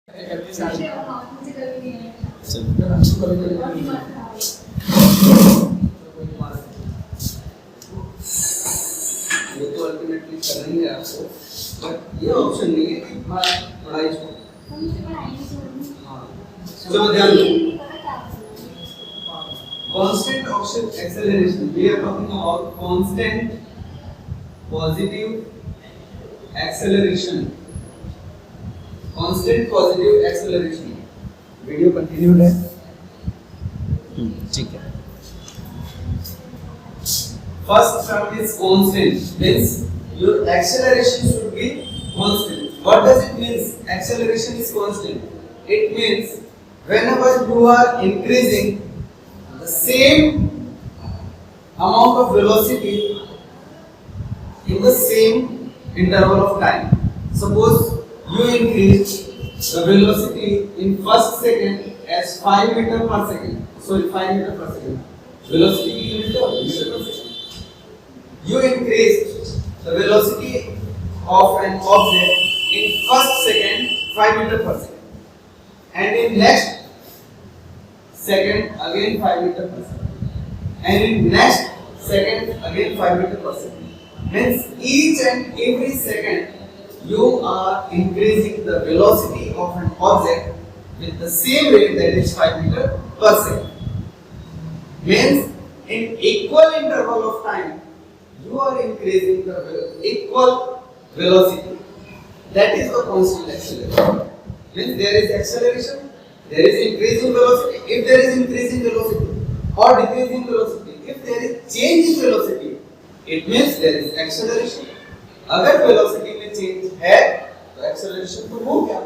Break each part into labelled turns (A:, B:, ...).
A: ये तो अल्टीमेटली करनी है आपको, बट ये ऑप्शन नहीं है कि पढ़ाई छोड़। चलो ध्यान दो, constant acceleration. We are talking about constant positive acceleration. Constant positive acceleration. Video continued है, ठीक है। First term is constant, means your acceleration should be constant. What does it mean? Acceleration is constant. It means whenever you are increasing the same amount of velocity in the same interval of time. Suppose you increase the velocity in first second as 5 meter per second. Sorry, 5 meter per second. Velocity unit of meter per second. You increase the velocity of an object in first second 5 meter per second, and in next second again 5 meter per second, and in next second again 5 meter per second. Means each and every second you are increasing the velocity of an object with the same rate, that is 5 meter per second. Means in equal interval of time you are increasing the equal velocity. That is the constant acceleration. Means there is acceleration, there is increasing velocity. If there is increasing velocity or decreasing velocity, if there is change in velocity, it means there is acceleration. अगर velocity में change है तो acceleration तो हो गया,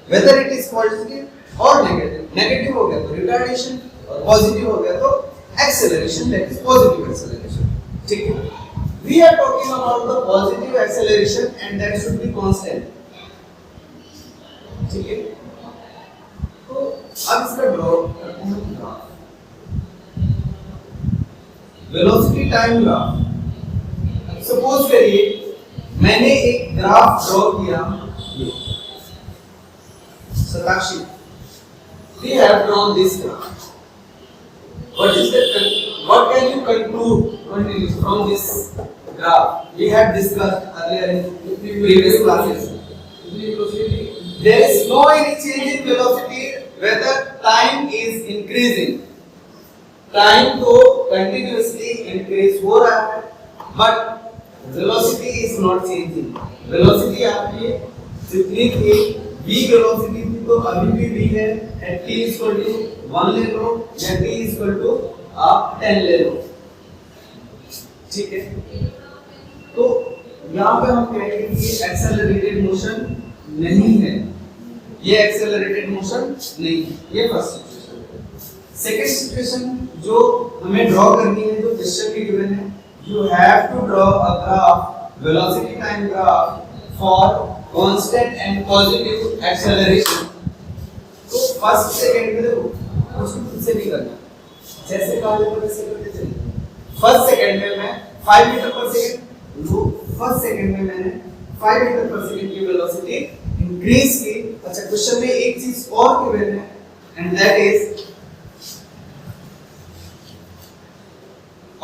A: whether it is positive or negative. Negative हो गया तो retardation और positive हो गया तो acceleration, that is positive acceleration. ठीक है? We are talking about the positive acceleration and that should be constant. ठीक है? तो अब इसका ड्रॉ करते हैं graph, velocity time graph. Suppose करिए मैंने एक ग्राफ ड्रॉ किया, Satakshi, we have drawn this graph. What is the, what can you conclude from this graph? We had discussed earlier in previous classes. There is no any change in velocity whether time is increasing. Time तो continuously increase हो रहा है, but velocity is not changing. Velocity आपकी जितनी थी v velocity थी तो अभी भी v है, at t equal to 1 ले लो या t equal to आप 10 ले लो, ठीक है। तो यहाँ पे हम कहेंगे कि एक्सेलरेटेड मोशन नहीं है, ये एक्सेलरेटेड मोशन नहीं है, ये फर्स्ट सिचुएशन। सेकंड सिचुएशन जो हमें ड्रॉ करनी है, जो क्वेश्चन में गिवन है, you have to draw a graph, velocity time graph for constant and positive acceleration. तो फर्स्ट सेकंड में देखो उसको खुद से नहीं करना, जैसे कहा है वैसे करते चलिए। फर्स्ट सेकंड में मैं 5 मीटर पर सेकंड लो, फर्स्ट सेकंड में मैंने 5 मीटर पर सेकंड की वेलोसिटी इंक्रीज की। अच्छा, क्वेश्चन में एक चीज और गिवन है and that is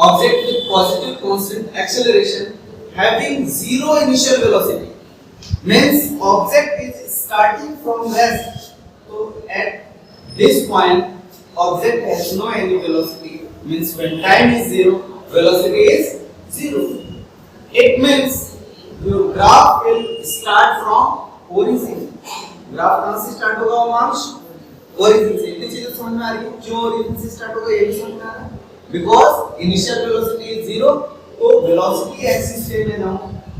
A: object with positive constant acceleration having zero initial velocity. Means object is starting from rest, so at this point object has no any velocity. Means when time is zero, velocity is zero. It means your graph will start from origin. Graph कहाँ से start होगा वंश? Origin से। इतनी चीजें समझ में आ रही है क्यों ओरिजिन से स्टार्ट होगा, ये भी समझ में आ रहा है। Because initial velocity is zero, तो velocity axis से लेना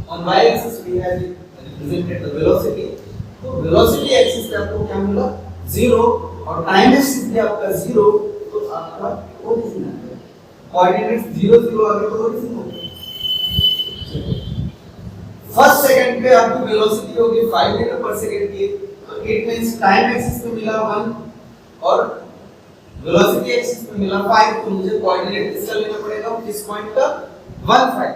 A: on y axis we have represented the velocity, तो velocity axis पे आपको क्या मिला? Zero, और time axis पे आपका zero, तो आपका origin आ गया। Coordinates 0 0 आ गए तो origin हो गया। फर्स्ट सेकंड पे आपकी वेलोसिटी होगी 5 मीटर पर सेकंड की, तो इट मींस टाइम एक्सिस पे मिला 1 और वेलोसिटी एक्सिस पे मिला 5, तो मुझे कोऑर्डिनेट किसका लेना पड़ेगा? किस पॉइंट का? 1 5।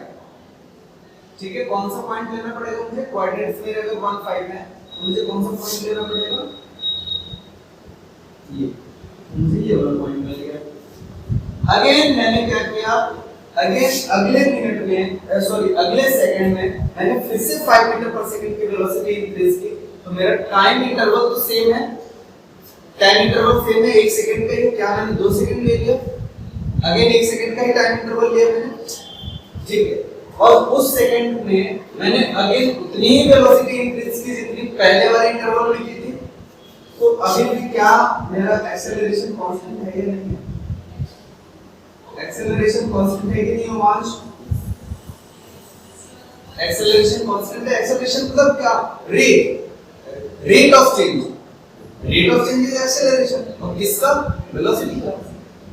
A: ठीक है, कौन सा पॉइंट लेना पड़ेगा मुझे? कोऑर्डिनेट्स मेरे अगर 1 5 है तो मुझे कौन सा पॉइंट लेना पड़ेगा? ये मुझे ये वाला पॉइंट मिल गया। अगेन मैंने क्या किया, अगेन अगले मिनट में सॉरी अगले सेकंड में मैंने फिर से 5 मीटर पर सेकंड की वेलोसिटी इंक्रीज की, तो मेरा टाइम इंटरवल तो सेम है, टाइम इंटरवल सेम है, 1 सेकंड का ही, क्या मैंने 2 सेकंड ले लिया, अगेन 1 सेकंड का ही टाइम इंटरवल लिया मैंने, ठीक है। और उस सेकंड में मैंने अगेन उतनी ही वेलोसिटी इंक्रीज की जितनी पहले वाले इंटरवल में की थी, तो अभी भी क्या मेरा एक्सेलरेशन कांस्टेंट है या नहीं है? एक्सेलरेशन कांस्टेंट है कि नहीं रोमांश? एक्सेलरेशन कांस्टेंट है। एक्सेलरेशन मतलब क्या? Rate of change, rate of change is acceleration, और किसका? वेलोसिटी का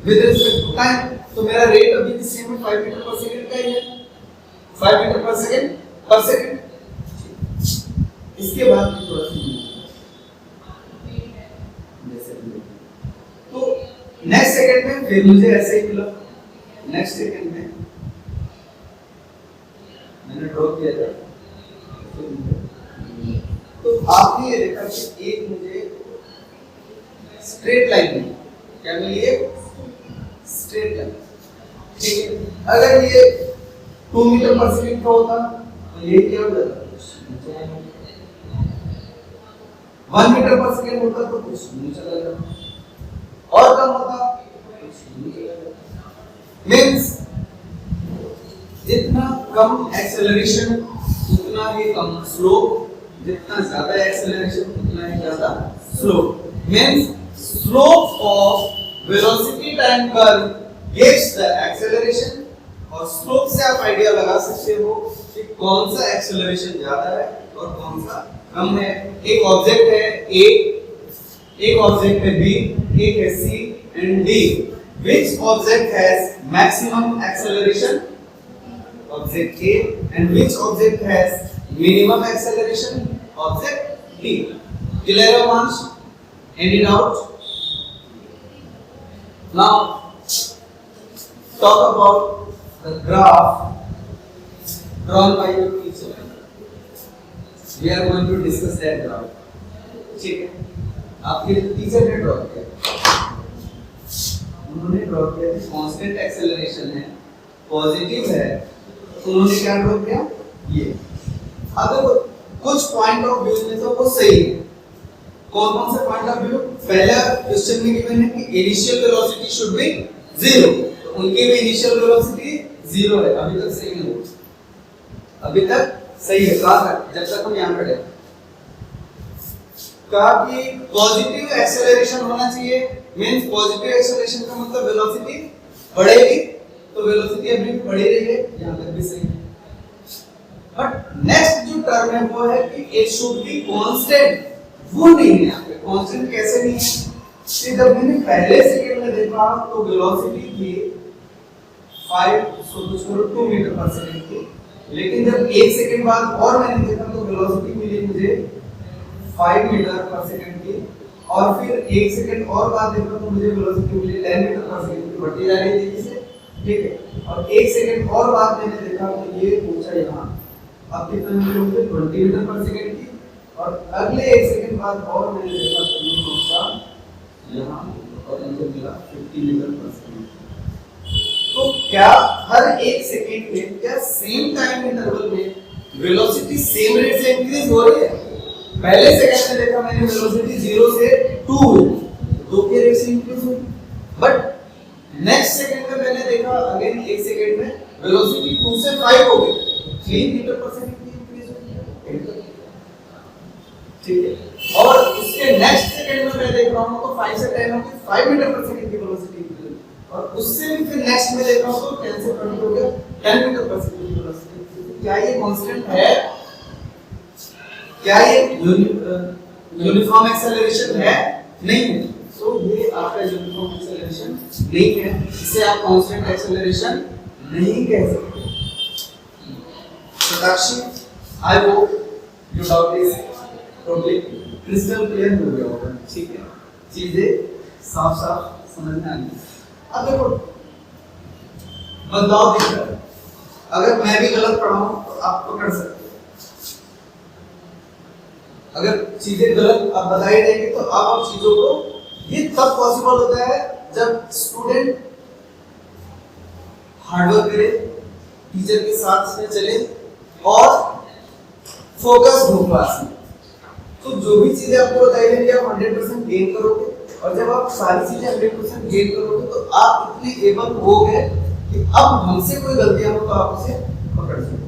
A: विद रिस्पेक्ट टू टाइम। तो मेरा रेट अभी भी सेम है, 5 मीटर पर सेकंड का ही है, 5 मीटर पर सेकंड। इसके बाद थोड़ा सा तो नेक्स्ट सेकंड में फिर मुझे ऐसे ही मिला, नेक्स्ट सेकंड में मैंने ड्रॉ किया था, तो आपने ये देखा कि एक मुझे स्ट्रेट लाइन मिली, क्या मिली? एक स्ट्रेट लाइन, ठीक है। अगर ये 2 मीटर पर सेकंड का होता तो ये क्या हो जाता? 1 मीटर पर सेकंड होता तो कुछ नहीं चला जाता, और कम होता मींस जितना कम एक्सेलरेशन उतना ही कम स्लोप, जितना ज्यादा एक्सेलरेशन उतना ही ज्यादा slope, means slope of velocity time curve gives the acceleration, और स्लोप से आप आइडिया लगा सकते हो कि कौन सा एक्सेलरेशन ज्यादा है और कौन सा कम है। एक ऑब्जेक्ट है A, एक ऑब्जेक्ट है B, एक है C and D. Which object has maximum acceleration? Object A. And which object has minimum acceleration? Object D. Clear Avansh? Any doubt? Now talk about the graph drawn by your teacher. We are going to discuss that graph. ठीक है, आपके teacher ने draw किया, उन्होंने draw किया कि constant acceleration है, positive है, तो उन्होंने क्या ड्रॉ किया? ये। अब देखो कुछ पॉइंट ऑफ व्यू में तो वो सही है। कौन कौन से पॉइंट ऑफ व्यू? पहला क्वेश्चन में गिवन है कि इनिशियल वेलोसिटी शुड बी 0, तो उनकी भी इनिशियल वेलोसिटी 0 है, अभी तक सही है, अभी तक सही है। कहा था जब तक हम यहां खड़े, कहा कि पॉजिटिव एक्सेलरेशन होना चाहिए, मींस पॉजिटिव एक्सेलरेशन का मतलब वेलोसिटी बढ़ेगी, तो वेलोसिटी अभी भी बढ़ी रही है, यहां तक भी सही है। बट नेक्स्ट जो टर्म है वो है कि इट शुड बी कांस्टेंट, वो नहीं है यहां पे। कांस्टेंट कैसे नहीं है? कि जब मैंने पहले सेकंड में देखा तो वेलोसिटी थी 2 मीटर पर सेकंड की, लेकिन जब 1 सेकंड बाद और मैंने देखा तो वेलोसिटी मिली मुझे 5 मीटर पर सेकंड की, और फिर 1 सेकंड और बाद देखा तो मुझे वेलोसिटी मिली 10 मीटर पर सेकंड की, बढ़ती जा रही तेजी से, ठीक है। और 1 सेकंड और बाद मैंने देखा तो ये पहुंचा यहाँ, अब कितना मिली? 20 मीटर पर सेकंड की, और अगले 1 सेकंड बाद और मैंने देखा तो ये पहुंचा यहाँ, और मुझे मिला 50 मीटर पर सेकंड। तो क्या हर 1 सेकंड में, क्या सेम टाइम इंटरवल में वेलोसिटी सेम रेट से इंक्रीज हो रही है? पहले सेकंड में देखा मैंने वेलोसिटी 0 से 2 हुई, 2 के रेट से इंक्रीज हुई, बट नेक्स्ट सेकंड में मैंने देखा अगेन 1 सेकंड में वेलोसिटी 2 से 5 हो गई, 3 मीटर पर सेकंड की इंक्रीज हुई, ठीक है। और उसके नेक्स्ट सेकंड में मैं देख रहा हूं तो 5 से 10 हो गई, 5 मीटर पर सेकंड की वेलोसिटी इंक्रीज हुई, और उससे भी फिर नेक्स्ट में देख रहा हूं तो 10 से 20 हो गया, 10 मीटर पर सेकंड की वेलोसिटी। क्या ये कांस्टेंट है? क्या ये यूनिफॉर्म एक्सेलरेशन है? नहीं है। सो ये आपका यूनिफॉर्म एक्सेलरेशन नहीं है, इसे आप कांस्टेंट एक्सेलरेशन नहीं कह सकते। Sakshi, I hope your doubt is totally crystal clear हो गया होगा, ठीक है, चीजें साफ साफ समझ में आ गई। अब देखो बदलाव दिख रहा है, अगर मैं भी गलत पढ़ाऊं तो आप पकड़ सकते हो, अगर चीजें गलत आप बताई देंगे तो आप चीजों को ये तब पॉसिबल होता है जब स्टूडेंट हार्डवर्क करे, टीचर के साथ में चले और फोकस हो क्लास में। तो जो भी चीजें आपको बताई जाएंगी आप 100% गेन करोगे, और जब आप सारी चीजें 100% गेन करोगे तो आप इतने एबल हो गए कि अब हमसे कोई गलतियां हो तो आप उसे पकड़ सको।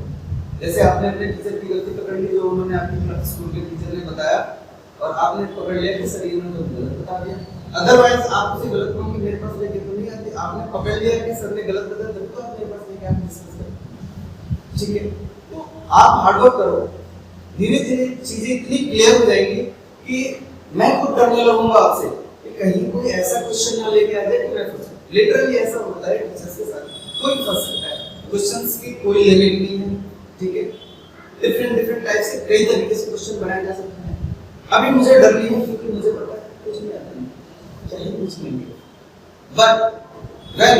A: जैसे आपने अपने टीचर की गलती पकड़ ली जो उन्होंने आपकी स्कूल के टीचर ने बताया, और आपने पकड़ लिया कि सर इन्होंने तो गलत बता दिया। अदरवाइज आप उसे गलत मांगे मेरे पास लेके तो नहीं आते, आपने पकड़ लिया कि सर ने गलत बताया तब तो आप मेरे पास लेके आप डिस्कस करें। ठीक है, तो आप हार्डवर्क करो, धीरे धीरे चीजें इतनी क्लियर हो जाएंगी कि मैं खुद डरने लगूंगा आपसे कि कहीं कोई ऐसा क्वेश्चन ना लेके आ जाए कि मैं फंस। लिटरली ऐसा होता है टीचर्स के साथ, कोई फंस सकता है, क्वेश्चंस की कोई लिमिट नहीं है। ठीक है, डिफरेंट टाइप से कई तरीके से क्वेश्चन बनाए जा सकते हैं। अभी मुझे डर नहीं है क्योंकि मुझे पता है कुछ नहीं आता नहीं, चाहे कुछ नहीं है, but when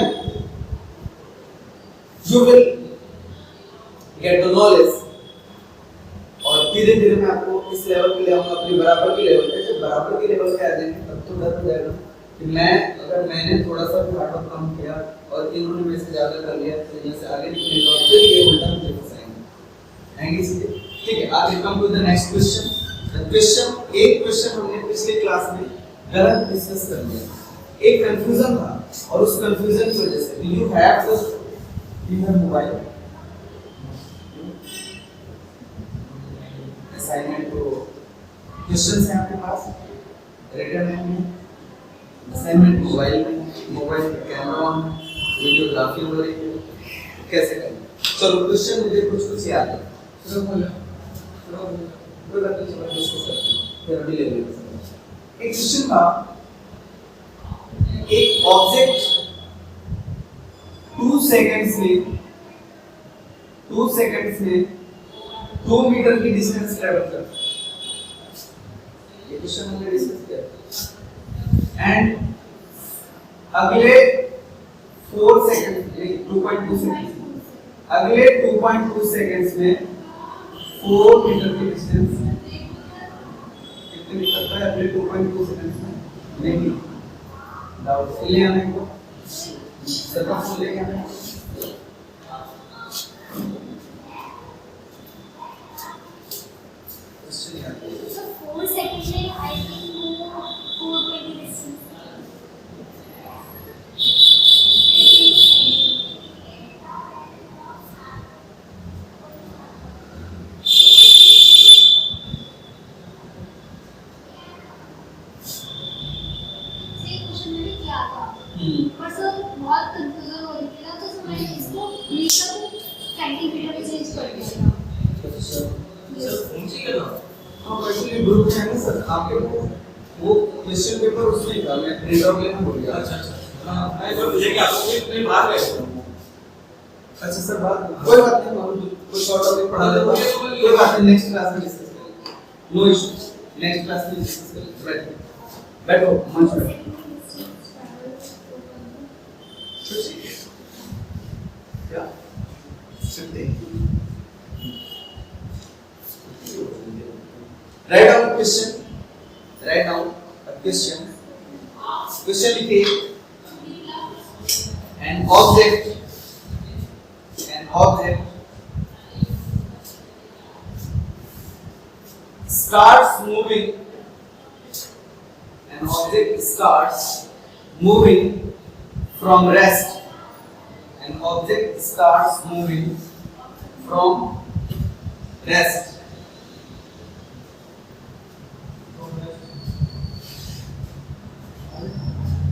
A: you will get the knowledge, और धीरे धीरे मैं आपको इस लेवल पे ले आऊंगा, अपने बराबर के लेवल पे। जब बराबर के लेवल पे आ जाएंगे तब तो डर हो जाएगा कि मैंने थोड़ा सा भी हार्डवर्क काम किया और इन्होंने मेरे से ज्यादा कर लिया तो यहाँ से आगे निकलेंगे और फिर ये उल्टा मुझे फंसाएंगे सीधे। ठीक है, आगे come to the next question. एक क्वेश्चन हमने पिछले क्लास में गलत डिस्कस कर लिया, एक कंफ्यूजन था, और उस कंफ्यूजन की वजह से यू हैव मोबाइल असाइनमेंट को क्वेश्चंस हैं आपके पास रिटर्न में, असाइनमेंट मोबाइल पे कैमरा ऑन, वीडियोग्राफी हो रही है, कैसे करें? चलो क्वेश्चन मुझे कुछ याद है, एक क्वेश्चन था, एक ऑब्जेक्ट 2 सेकंड्स में 2 मीटर की डिस्टेंस ट्रैवल करता है। ये क्वेश्चन हमने डिस्कस किया, एंड अगले 4 सेकंड 2.2 सेकंड, अगले 2.2 सेकंड्स में 4 मीटर की डिस्टेंस कितनी निकलता है अगले 2.2 सेकंड्स में? नहीं, डाउट ले आने को सर का फोन लेके आने को। वो क्वेश्चन पेपर उसमें था, मैं प्रिंट आउट लेना भूल गया। अच्छा मैं जो लेके आता हूँ इतने बाहर गए थे। अच्छा सर बात कोई बात नहीं, हम कोई शॉर्ट आउट पढ़ा देंगे, कोई बात नहीं, नेक्स्ट क्लास में डिस्कस करेंगे, नो इशू, नेक्स्ट क्लास में डिस्कस करेंगे। बैठो मंच पे। क्या सकते write down a question, write down a question लिखिए, an object starts moving, an object starts moving from rest, an object starts moving from rest,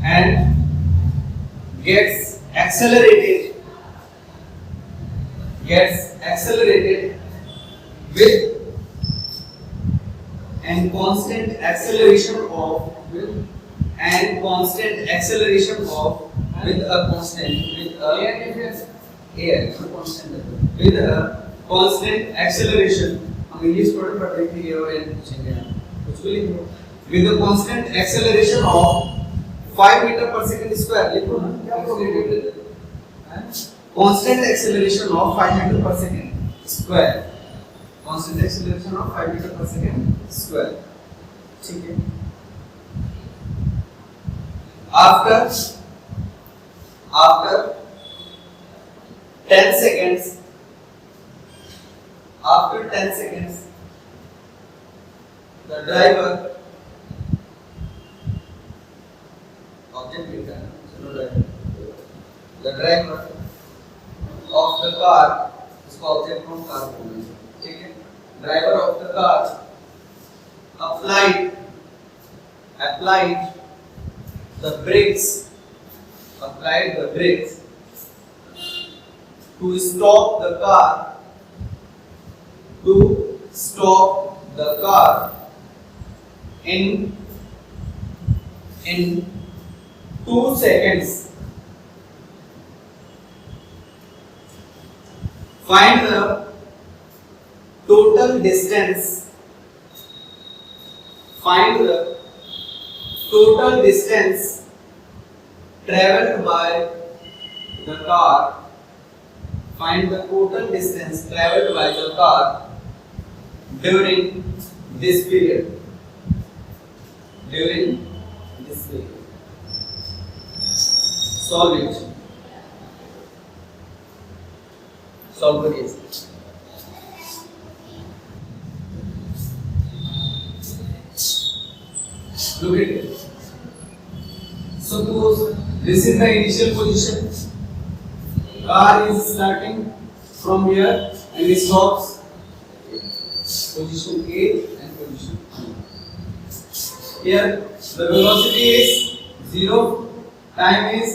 A: and gets accelerated with an constant acceleration of with a constant acceleration, हम English पढ़ते थे ये और पूछेंगे कुछ भी लिखो, with a constant acceleration of 5 meter per second square, लिखो ना क्या प्रोबेबिलिटी है? Constant acceleration of 5 meter per second square, constant acceleration of 5 meter per second square, ठीक है। after 10 seconds, after 10 seconds, the driver object लिखा है, the driver of the car, इसको object from car बोलते हैं, ठीक है? Driver of the car applied the brakes to stop the car in 2 seconds. Find the total distance. Find the total distance traveled by the car. Find the total distance traveled by the car during this period. During this period. Solve it. Solve it. Look at it. Suppose this is the initial position. Car is starting from here and it stops. Position A and position B. Here the velocity is 0, time is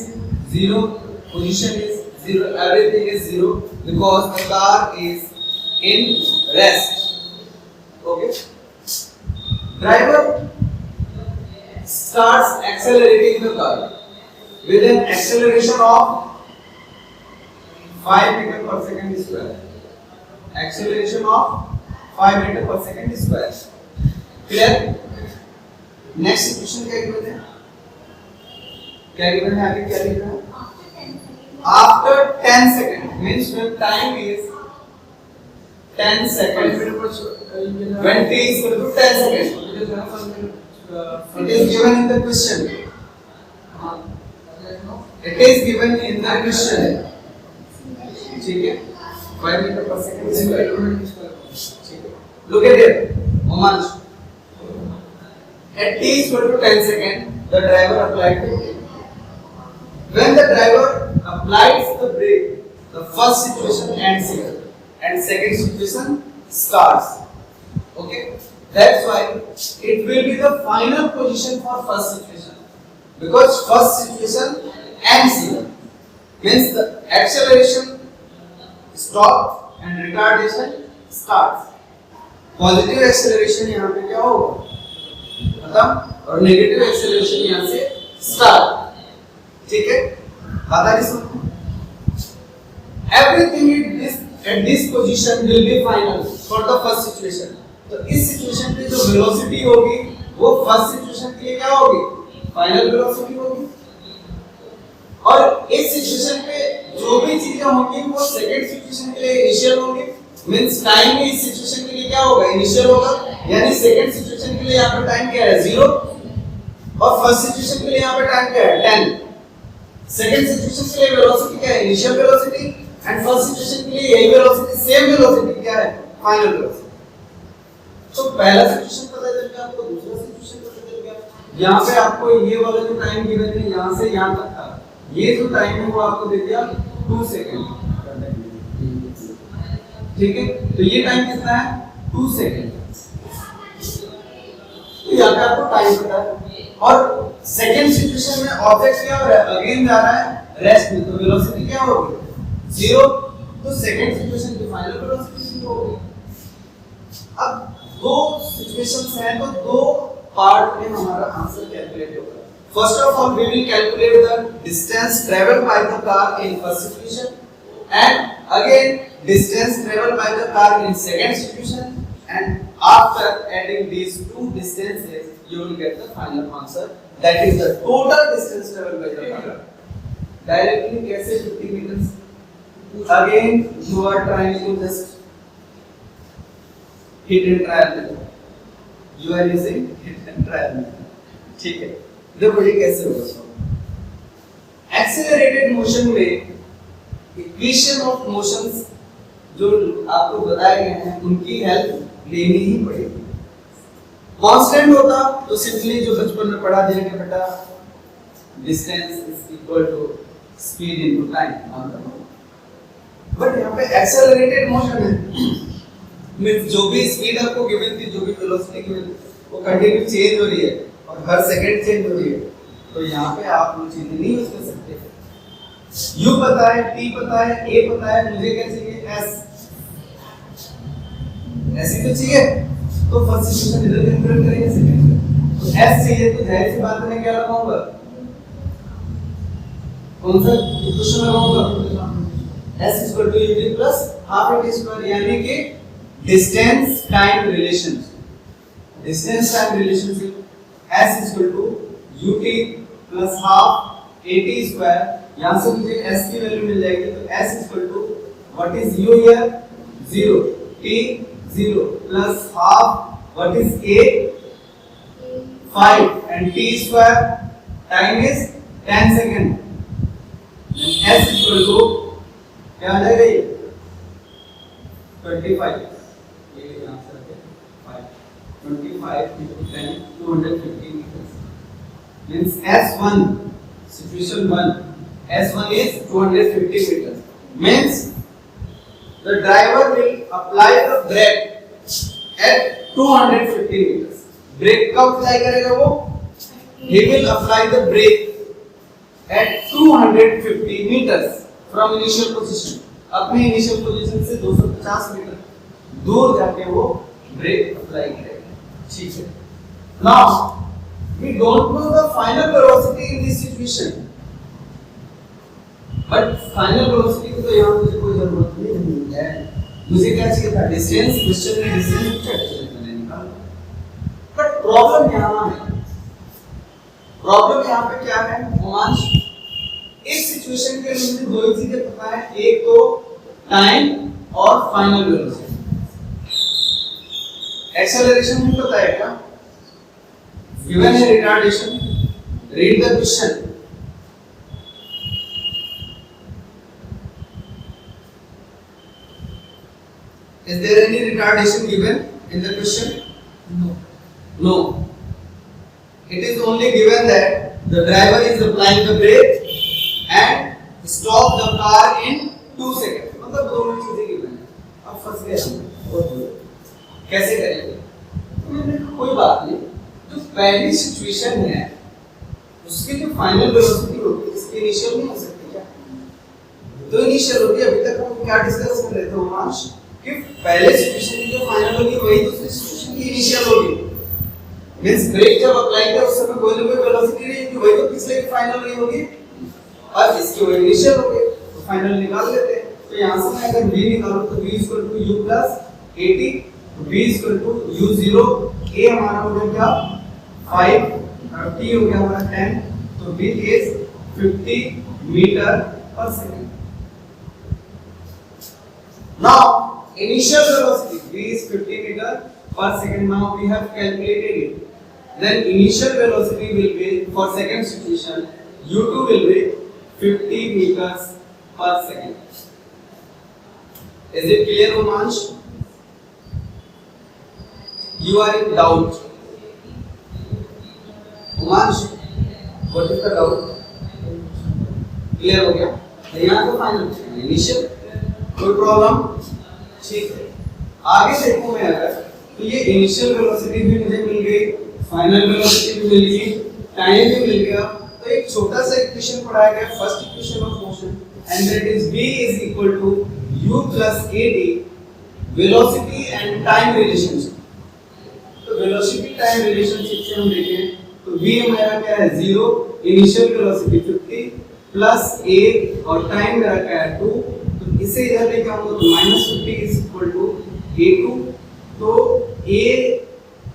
A: 0, position is 0, everything is 0 because the car is in rest. Okay. Driver starts accelerating the car with an acceleration of 5 meter per second square. Acceleration of 5 meter per second square. Clear? Next situation क्या given है? क्या given है आगे क्या लिख रहा है? After 10 seconds means when time is 10 seconds. When t is equal to 10 seconds. It is given in the question. It is given in the question. ठीक है? 5 meter per second square. Look at it, Omanj. At t is equal to 10 seconds, the driver applied the brake. When the driver applies the brake, the first situation ends here, and second situation starts. Okay, that's why it will be the final position for first situation, because first situation ends here, means the acceleration stops and retardation starts. Positive acceleration यहाँ पे क्या होगा खत्म और negative acceleration यहाँ से start. ठीक है, बात आ रही समझ? Everything at this position will be final for the first situation. तो इस सिचुएशन पे जो वेलोसिटी होगी वो फर्स्ट सिचुएशन के लिए क्या होगी? फाइनल वेलोसिटी होगी. और इस सिचुएशन पे जो भी चीजें होंगी वो सेकंड सिचुएशन के लिए इनिशियल होंगी. मींस टाइम में इस सिचुएशन के लिए क्या होगा? इनिशियल होगा. यानी सेकंड सिचुएशन के लिए यहाँ पे टाइम क्या है? 0 और फर्स्ट सिचुएशन के लिए यहाँ पे टाइम क्या है? 10. सेकंड सिचुएशन के लिए वेलोसिटी क्या है? Initial velocity. And first situation के लिए यही वेलोसिटी, सेम वेलोसिटी क्या है? Final velocity. तो पहला सिचुएशन पता चल गया आपको, दूसरा सिचुएशन पता चल गया. यहाँ पे आपको ये वाला जो टाइम गिवन है यहाँ से यहाँ तक था, ये जो टाइम है वो आपको दे दिया 2 सेकंड. ठीक है, तो ये टाइम कितना है? 2 सेकंड. तो यहाँ पे आपको टाइम पता है. और सेकंड सिचुएशन में ऑब्जेक्ट क्या हो रहा है? अगेन जा रहा है रेस्ट में, तो वेलोसिटी क्या होगी? 0. तो सेकंड सिचुएशन की फाइनल वेलोसिटी 0 होगी. अब दो सिचुएशंस हैं तो दो पार्ट में हमारा आंसर कैलकुलेट होगा. First of all we will calculate the distance travelled by the car in first situation and again distance traveled by the car in second situation, and after adding these two distances you will get the final answer, that is the total distance traveled by the car. Directly कैसे 50 meters? Again you are trying to just hit and trial method. You are using hit and trial method. ठीक है, देखो ये कैसे होगा. Accelerated motion में equation of motions जो आपको बताए गए हैं उनकी हेल्प लेनी ही पड़ेगी। कांस्टेंट होता तो सिंपली जो बचपन में पढ़ा दिया कि बेटा distance is equal to speed into time, but यहाँ पे एक्सेलरेटेड मोशन है, मींस जो भी स्पीड आपको गिवन थी, जो भी वेलोसिटी गिवन थी, वो कंटिन्यू चेंज हो रही है और हर सेकंड चेंज हो रही है, तो यहाँ पे आप वो चीजें नहीं यूज कर सकते। U पता है, T पता है, A पता है, मुझे क्या चाहिए S, ऐसी तो चाहिए, तो फर्स्ट सिचुएशन इधर कैलकुलेट करेंगे, सेकंड तो S चाहिए, तो जाहिर सी बात है क्या लगाऊंगा, कौन सा इक्वेशन लगाऊंगा, S equal to UT plus half AT square, यानी कि distance time relation, distance time relationship S equal to UT plus half AT square. यहां से मुझे S की वैल्यू मिल जाएगी, तो S equal to what is U here 0, T 0 plus half what is A 5 and T square time is 10 second, S equal to क्या आ जाएगा ये 25, ये यहां से रखे 5 25 into 10 250 meters, means S1 situation 1 S1 is 250 meters, means the driver will apply the brake at 250 meters. Brake कब apply करेगा वो? He will apply the brake at 250 meters from initial position. अपने initial position से 250 metre दूर जाके वो brake apply करेगा, ठीक है। Now we don't know the final velocity in this situation. But final velocity की तो यहाँ मुझे कोई जरूरत नहीं है, मुझे क्या चाहिए था डिस्टेंस, क्वेश्चन में डिस्टेंस पूछा है मैंने निकाला, बट प्रॉब्लम यहाँ है, प्रॉब्लम यहाँ पे क्या है रोमांश, इस सिचुएशन के लिए मुझे दो ही चीजें पता है, एक तो टाइम और फाइनल वेलोसिटी। एक्सेलरेशन भी पता है क्या, गिवन है retardation, read the question, is there any retardation given in the question? No, no, it is only given that the driver is applying the brake and stop the car in 2 seconds, मतलब दोनों चीजें given है। अब फंस गए हम, कैसे करेंगे, तो मैंने कहा कोई बात नहीं, जो पहली सिचुएशन है उसकी जो फाइनल वेलोसिटी होगी इसकी इनिशियल नहीं हो सकती क्या, तो इनिशियल होगी। अभी तक हम क्या डिस्कस कर रहे थे रोमांश कि पहले सिचुएशन की जो फाइनल होगी वही दूसरी सिचुएशन की इनिशियल होगी, मींस ब्रेक जब अप्लाई किया उस समय कोई ना कोई वेलोसिटी रहेगी, वही तो पिछले की फाइनल नहीं होगी और इसकी वही इनिशियल होगी, तो फाइनल निकाल लेते हैं। तो यहां से मैं अगर v निकालूं तो v = u + at, v = u0, a हमारा हो गया क्या 5 और t हो गया हमारा 10, तो v is 50 metre per second. Now initial velocity v is 50 meter per second. Now we have calculated it. Then initial velocity will be for second situation u2 will be 50 meters per second. Is it clear, Romansh? You are in doubt. Romansh, what is the doubt? Clear हो गया? यहाँ तो final initial, कोई problem, ठीक है। आगे देखो मैं अगर तो ये इनिशियल वेलोसिटी भी मुझे मिल गई, फाइनल वेलोसिटी भी मिल गई, टाइम भी मिल गया, तो एक छोटा सा इक्वेशन पढ़ाया गया, first equation of motion, and that is v = u + at, velocity and time relationship. तो वेलोसिटी टाइम रिलेशनशिप से हम देखें तो v हमारा क्या है 0, इनिशियल वेलोसिटी 50 प्लस a और टाइम मेरा क्या है 2, तो इसे इधर लेके आऊंगा तो -50 = a2, तो a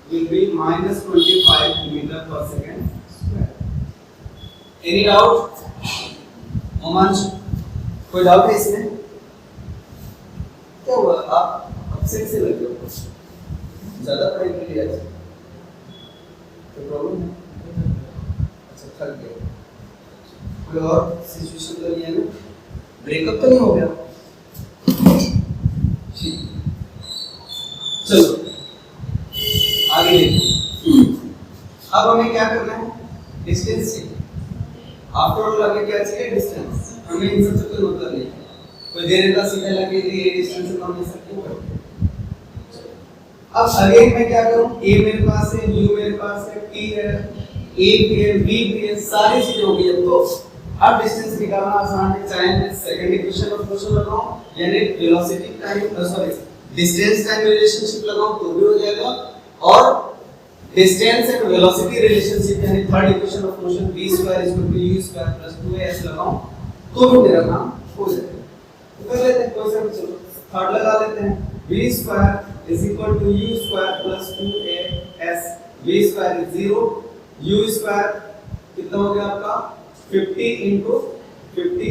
A: will be -25 meter per second square. Any doubt Romansh, कोई डाउट है इसमें? क्या हुआ आप अपसेट से लग गए हो, ज्यादा पढ़ाई कर लिया, कोई प्रॉब्लम है? अच्छा थक गए, कोई और सिचुएशन तो नहीं है ना, ब्रेकअप तो नहीं हो गया? ठीक, चलो आगे देखो। अब हमें क्या करना है, डिस्टेंस चाहिए। आफ्टर ऑल हमें क्या चाहिए, डिस्टेंस। हमें इन सबसे कोई मतलब नहीं है, कोई दे देता सीधा लगे ये डिस्टेंस से कम नहीं सकते। अब अगेन मैं क्या करूं, a मेरे पास है, u मेरे पास है, t है, a भी है, v भी है, सारी चीजें हो गई। अब तो अब डिस्टेंस निकालना आसान है, चाहे मैं सेकंड इक्वेशन ऑफ मोशन लगाऊं यानी velocity time sorry distance time relationship लगाऊं तो भी हो जाएगा, और डिस्टेंस एंड वेलोसिटी रिलेशनशिप यानी third equation of motion v square is equal to u square plus 2as लगाऊं तो भी मेरा काम हो जाएगा। तो कर लेते हैं, कोई सा भी चलो थर्ड लगा लेते हैं। v square is equal to u square plus 2as, v square is 0, u square कितना हो गया आपका 50 into 50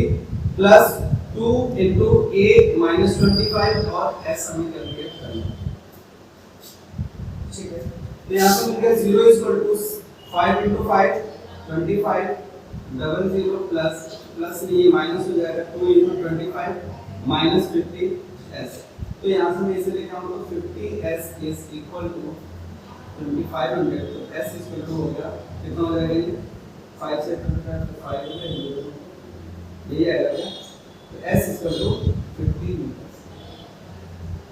A: plus 2 into a minus 25 और s हमें कैलकुलेट करना है। ठीक है, तो यहाँ पे मिल गया 0 is equal to 5 into 5 25 double 0 plus ये माइनस हो जाएगा 2 into 25 minus 50s। तो यहाँ से मैं इसे लेके आऊँगा 50s is equal to 2500, तो s is equal to हो गया कितना हो जाएगा ये 5 से 25 तो 5 हो गया, यही आएगा क्या, तो s is equal to 50 meters,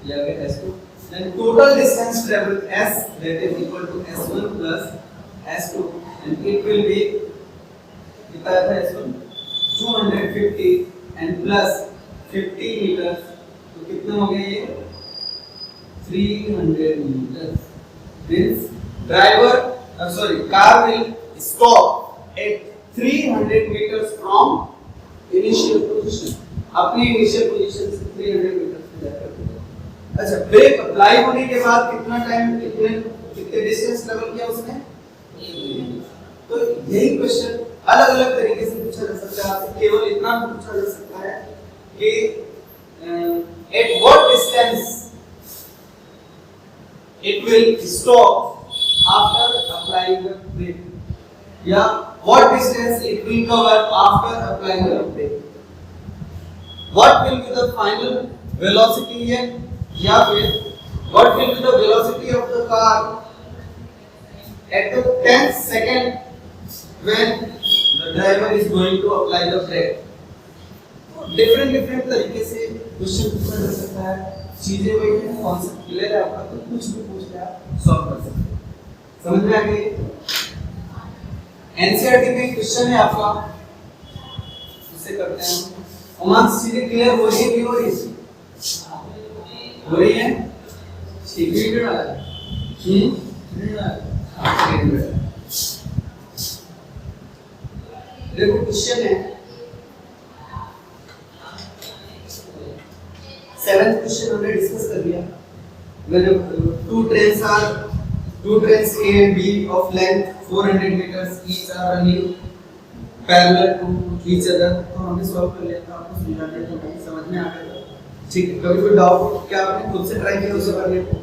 A: ये आ गया s2। then total distance traveled s that is equal to s1 plus s2 and it will be कितना था s1 250 and plus 50 meters, तो कितना हो गया ये 300 meters। means driver car will stop at 300 meters from initial position, अपनी initial position से 300 meters पे जाकर। अच्छा, ब्रेक अप्लाई होने के बाद कितना टाइम कितने डिस्टेंस ट्रैवल किया उसने, तो यही क्वेश्चन अलग अलग तरीके से पूछा जा सकता है। आपसे केवल इतना पूछा जा सकता है कि at what distance it will stop after applying the brake, या what distance it will cover after applying the brake, what will be the final velocity here, या फिर what will be the velocity of the car at the 10th second when the driver is going to apply the brake। Different तरीके से question पूछा जा सकता है, चीजें वही है, कॉन्सेप्ट क्लियर है आपका, तो कुछ भी पूछ ले आप सॉल्व कर सकते हैं। समझ में आ गई? एनसीईआरटी में क्वेश्चन है आपका, उससे करते हैं हम। रोमांस चीजें क्लियर हो रही है कि हो रही है? हो रही है? ठीक है। देखो क्वेश्चन है 7th क्वेश्चन हमने डिस्कस कर लिया। when two trains A and B of length 400 meters each are running parallel to each other, तो हमने सॉल्व कर लिया था, आपको समझाने को समझ में आ गया था। ठीक है, कभी कोई डाउट हो क्या आपने खुद से ट्राई किया उसे करने को,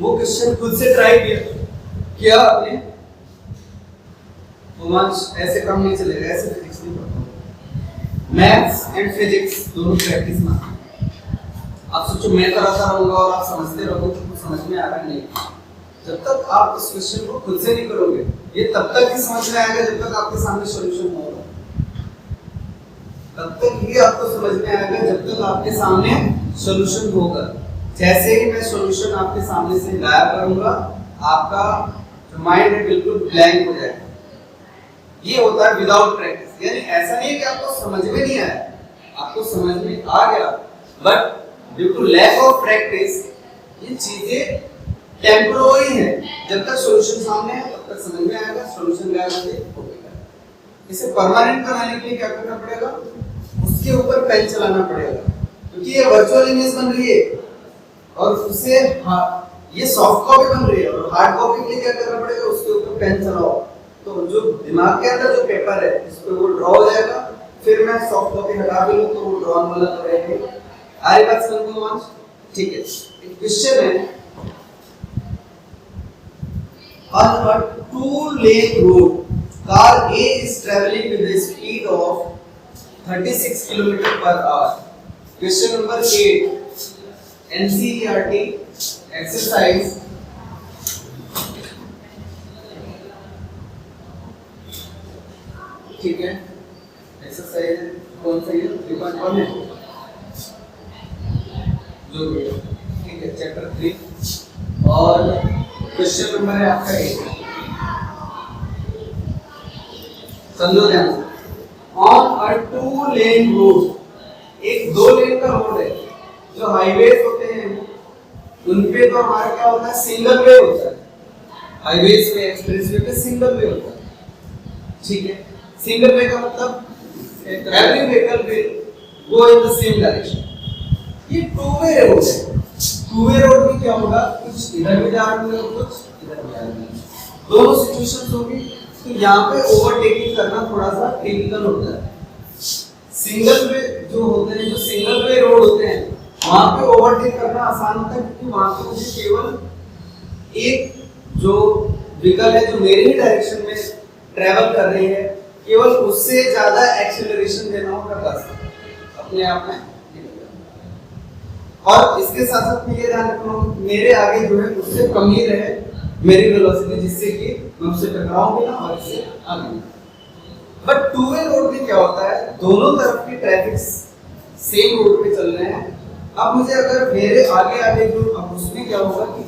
A: वो क्वेश्चन खुद से ट्राई किया आपने, रोमांच ऐसे काम नहीं चलेगा, ऐसे फिजिक्स नहीं पढ़ता। मैथ्स एंड फिजिक्स दोनों प्रैक्टिस में। आप सोचो मैं कराता रहूंगा और आप समझते रहोगे तो कुछ समझ में आ रहा नहीं। जब तक आप इस क्वेश्चन को खुद से नहीं करोगे, ये तब तक ही समझ में आएगा जब तक आपके सामने सॉल्यूशन होगा। तब तक ही आपको समझ में आएगा जब तक आपके सामने सॉल्यूशन होगा। जैसे ही मैं सॉल्यूशन आपके सामने से गायब करूंगा, आपका माइंड बिल्कुल ब्लैंक हो जाएगा। ये होता है विदाउट प्रैक्टिस, यानी ऐसा नहीं है कि आपको समझ में नहीं आया, आपको समझ में आ गया, but due to lack of practice ये चीजें टेम्पररी है। जब तक सॉल्यूशन सामने है तब तक समझ में आएगा, सॉल्यूशन गायब हो जाएगा। इसे परमानेंट बनाने के लिए क्या करना पड़ेगा, उसके ऊपर पेन चलाना पड़ेगा, क्योंकि ये वर्चुअल इमेज बन रही है और उसे ये सॉफ्ट कॉपी बन रही है, और हार्ड कॉपी के लिए क्या करना पड़ेगा, उसके ऊपर पेन चलाओ तो जो दिमाग के अंदर जो पेपर है इस पे वो ड्रॉ हो जाएगा। फिर मैं सॉफ्ट कॉपी हटा भी लूं तो वो ड्रॉन वाला तो रहेगा। आई बात समझ में आवाज? ठीक है, एक क्वेश्चन है on a two lane road car A is traveling with a speed of 36 km per hour. Question number 8. NCERT exercise. ठीक है, एक्सरसाइज कौन सा है? 3.1 है जो भी है, ठीक है, चैप्टर 3 और क्वेश्चन नंबर है आपका 8। समझो ध्यान से। ऑन अ 2-lane रोड, एक 2 लेन का रोड है। जो हाईवेज होते हैं उनपे तो हमारा क्या होता है, सिंगल वे होता है। हाईवेज पे, एक्सप्रेसवे पे सिंगल वे होता है, ठीक है। सिंगल वे का मतलब every vehicle will go in the same direction. ये 2-वे रोड है। 2-वे रोड में क्या होगा, कुछ इधर भी जा रहे होंगे, कुछ इधर भी जा रहे होंगे, दोनों सिचुएशंस होगी। तो यहाँ पे ओवरटेकिंग करना थोड़ा सा टिपिकल होता है। सिंगल वे जो होते हैं, जो सिंगल वे रोड होते हैं, वहां पे ओवरटेक करना आसान होता है, क्योंकि वहां पे मुझे केवल एक जो व्हीकल है जो मेरे ही डायरेक्शन में ट्रेवल कर रही है, केवल उससे ज्यादा एक्सेलरेशन देना होगा बस, अपने आप में। और इसके साथ साथ ये ध्यान रखना मेरे आगे जो है उससे कम ही रहे मेरी वेलोसिटी, जिससे कि मैं उससे टकराऊं भी ना और इससे आगे। बट 2-वे रोड में क्या होता है, दोनों तरफ की ट्रैफिक सेम रोड पे चल रहे हैं। अब मुझे अगर मेरे आगे आगे जो, अब उसमें क्या होगा कि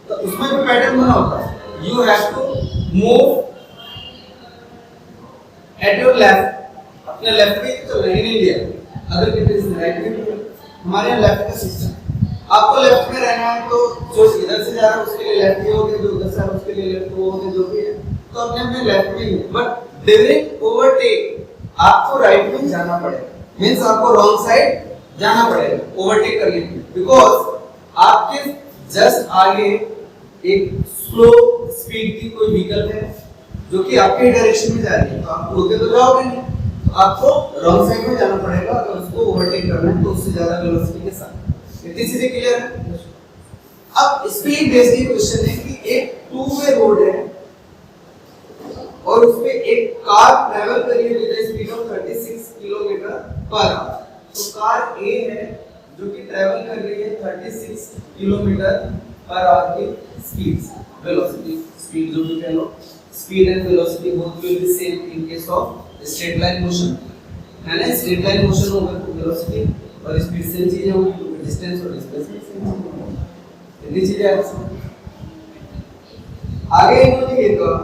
A: तो उसमें भी पैटर्न बना होता है, you have to move at your left. अपने लेफ्ट में तो नहीं लिया, अदर इट इज राइट में। हमारे यहाँ लेफ्ट का सिस्टम, आपको लेफ्ट में रहना है तो जो इधर से जा रहा है उसके लिए लेफ्ट ही होगा, जो उधर से आ रहा है उसके लिए लेफ्ट होगा, जो भी है तो अपने अपने लेफ्ट में ही है। बट ड्यूरिंग ओवरटेक आपको राइट में जाना पड़ेगा, मींस आपको रॉन्ग साइड जाना पड़ेगा ओवरटेक करने के लिए, बिकॉज़ आपके जस्ट आगे एक स्लो स्पीड की कोई व्हीकल है जो कि आपके डायरेक्शन में जा रही है, तो आप रोके तो जाओगे नहीं, तो आपको रॉन्ग साइड में जाना पड़ेगा अगर उसको ओवरटेक करना है, तो उससे ज्यादा वेलोसिटी के साथ। इतनी चीजें क्लियर है। अब स्पीड बेस्ड क्वेश्चन है कि एक 2-वे रोड है और उसपे एक कार ट्रैवल कर रही है with speed of 36 kilometre per hour. तो कार ए है जो कि ट्रैवल कर रही है 36 किलोमीटर पर आवर की स्पीड से। वेलोसिटी, स्पीड जो भी कह लो, speed and velocity both will be same in case of straight line motion, है ना। स्ट्रेट लाइन मोशन होगा तो वेलोसिटी और स्पीड सेम चीजें होंगी, डिस्टेंस और डिस्प्लेसमेंट सेम होगा। इतनी चीजें आप आगे इन्होंने ये कहा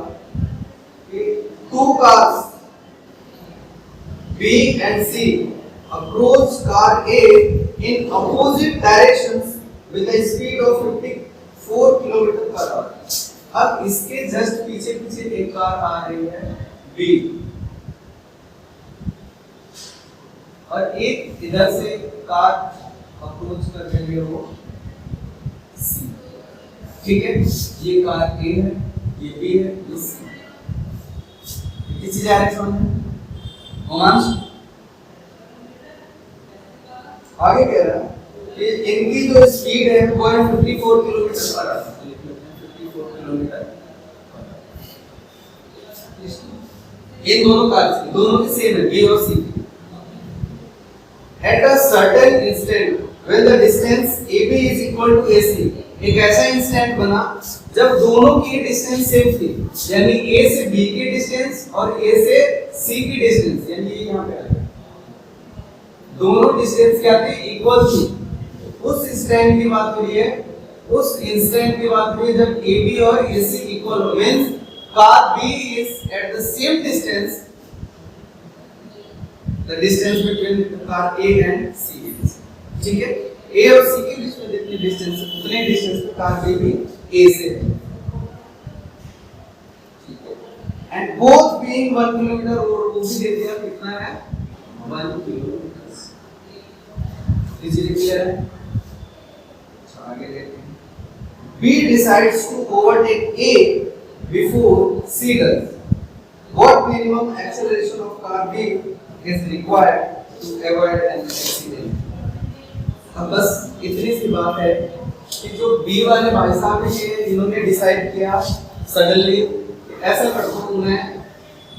A: कि 2 cars B and C approach car A in opposite directions with a speed of 54 km per hour. अब इसके जस्ट पीछे पीछे एक कार आ रही है B और एक इधर से कार अप्रोच कर रही है वो C, ठीक है। ये कार A है, ये B है, ये C। किसी डायरेक्शन में रोमांस आगे कह रहा है कि इनकी जो स्पीड है वो है 54 किलोमीटर पर आवर। 54 किलोमीटर। ये दोनों कार दोनों की सेम है, B और C। At a certain instant when the distance AB is equal to AC, एक ऐसा इंस्टेंट बना जब दोनों की डिस्टेंस सेम थी, यानी A से B की डिस्टेंस और A से C की डिस्टेंस, यानी ये यहाँ पे आ गया, दोनों डिस्टेंस क्या थी, इक्वल थी। उस इंस्टेंट की बात हो रही है, उस इंस्टेंट की बात हो रही है जब AB और AC इक्वल हो, means car B is at the same distance, the distance between car A and C, ठीक है। A और C के बीच में जितनी डिस्टेंस है उतने डिस्टेंस पे कार B भी A से है, ठीक है। एंड बोथ बीइंग 1 किलोमीटर और वो भी दे दिया कितना है 1 किलोमीटर। ये चीज क्लियर है। आगे देखते हैं। B decides to overtake A before C does. What minimum acceleration of car B is required to avoid an accident? अब बस इतनी सी बात है कि जो B वाले भाई साहब हैं, इन्होंने डिसाइड किया सडनली ऐसा करता हूँ मैं,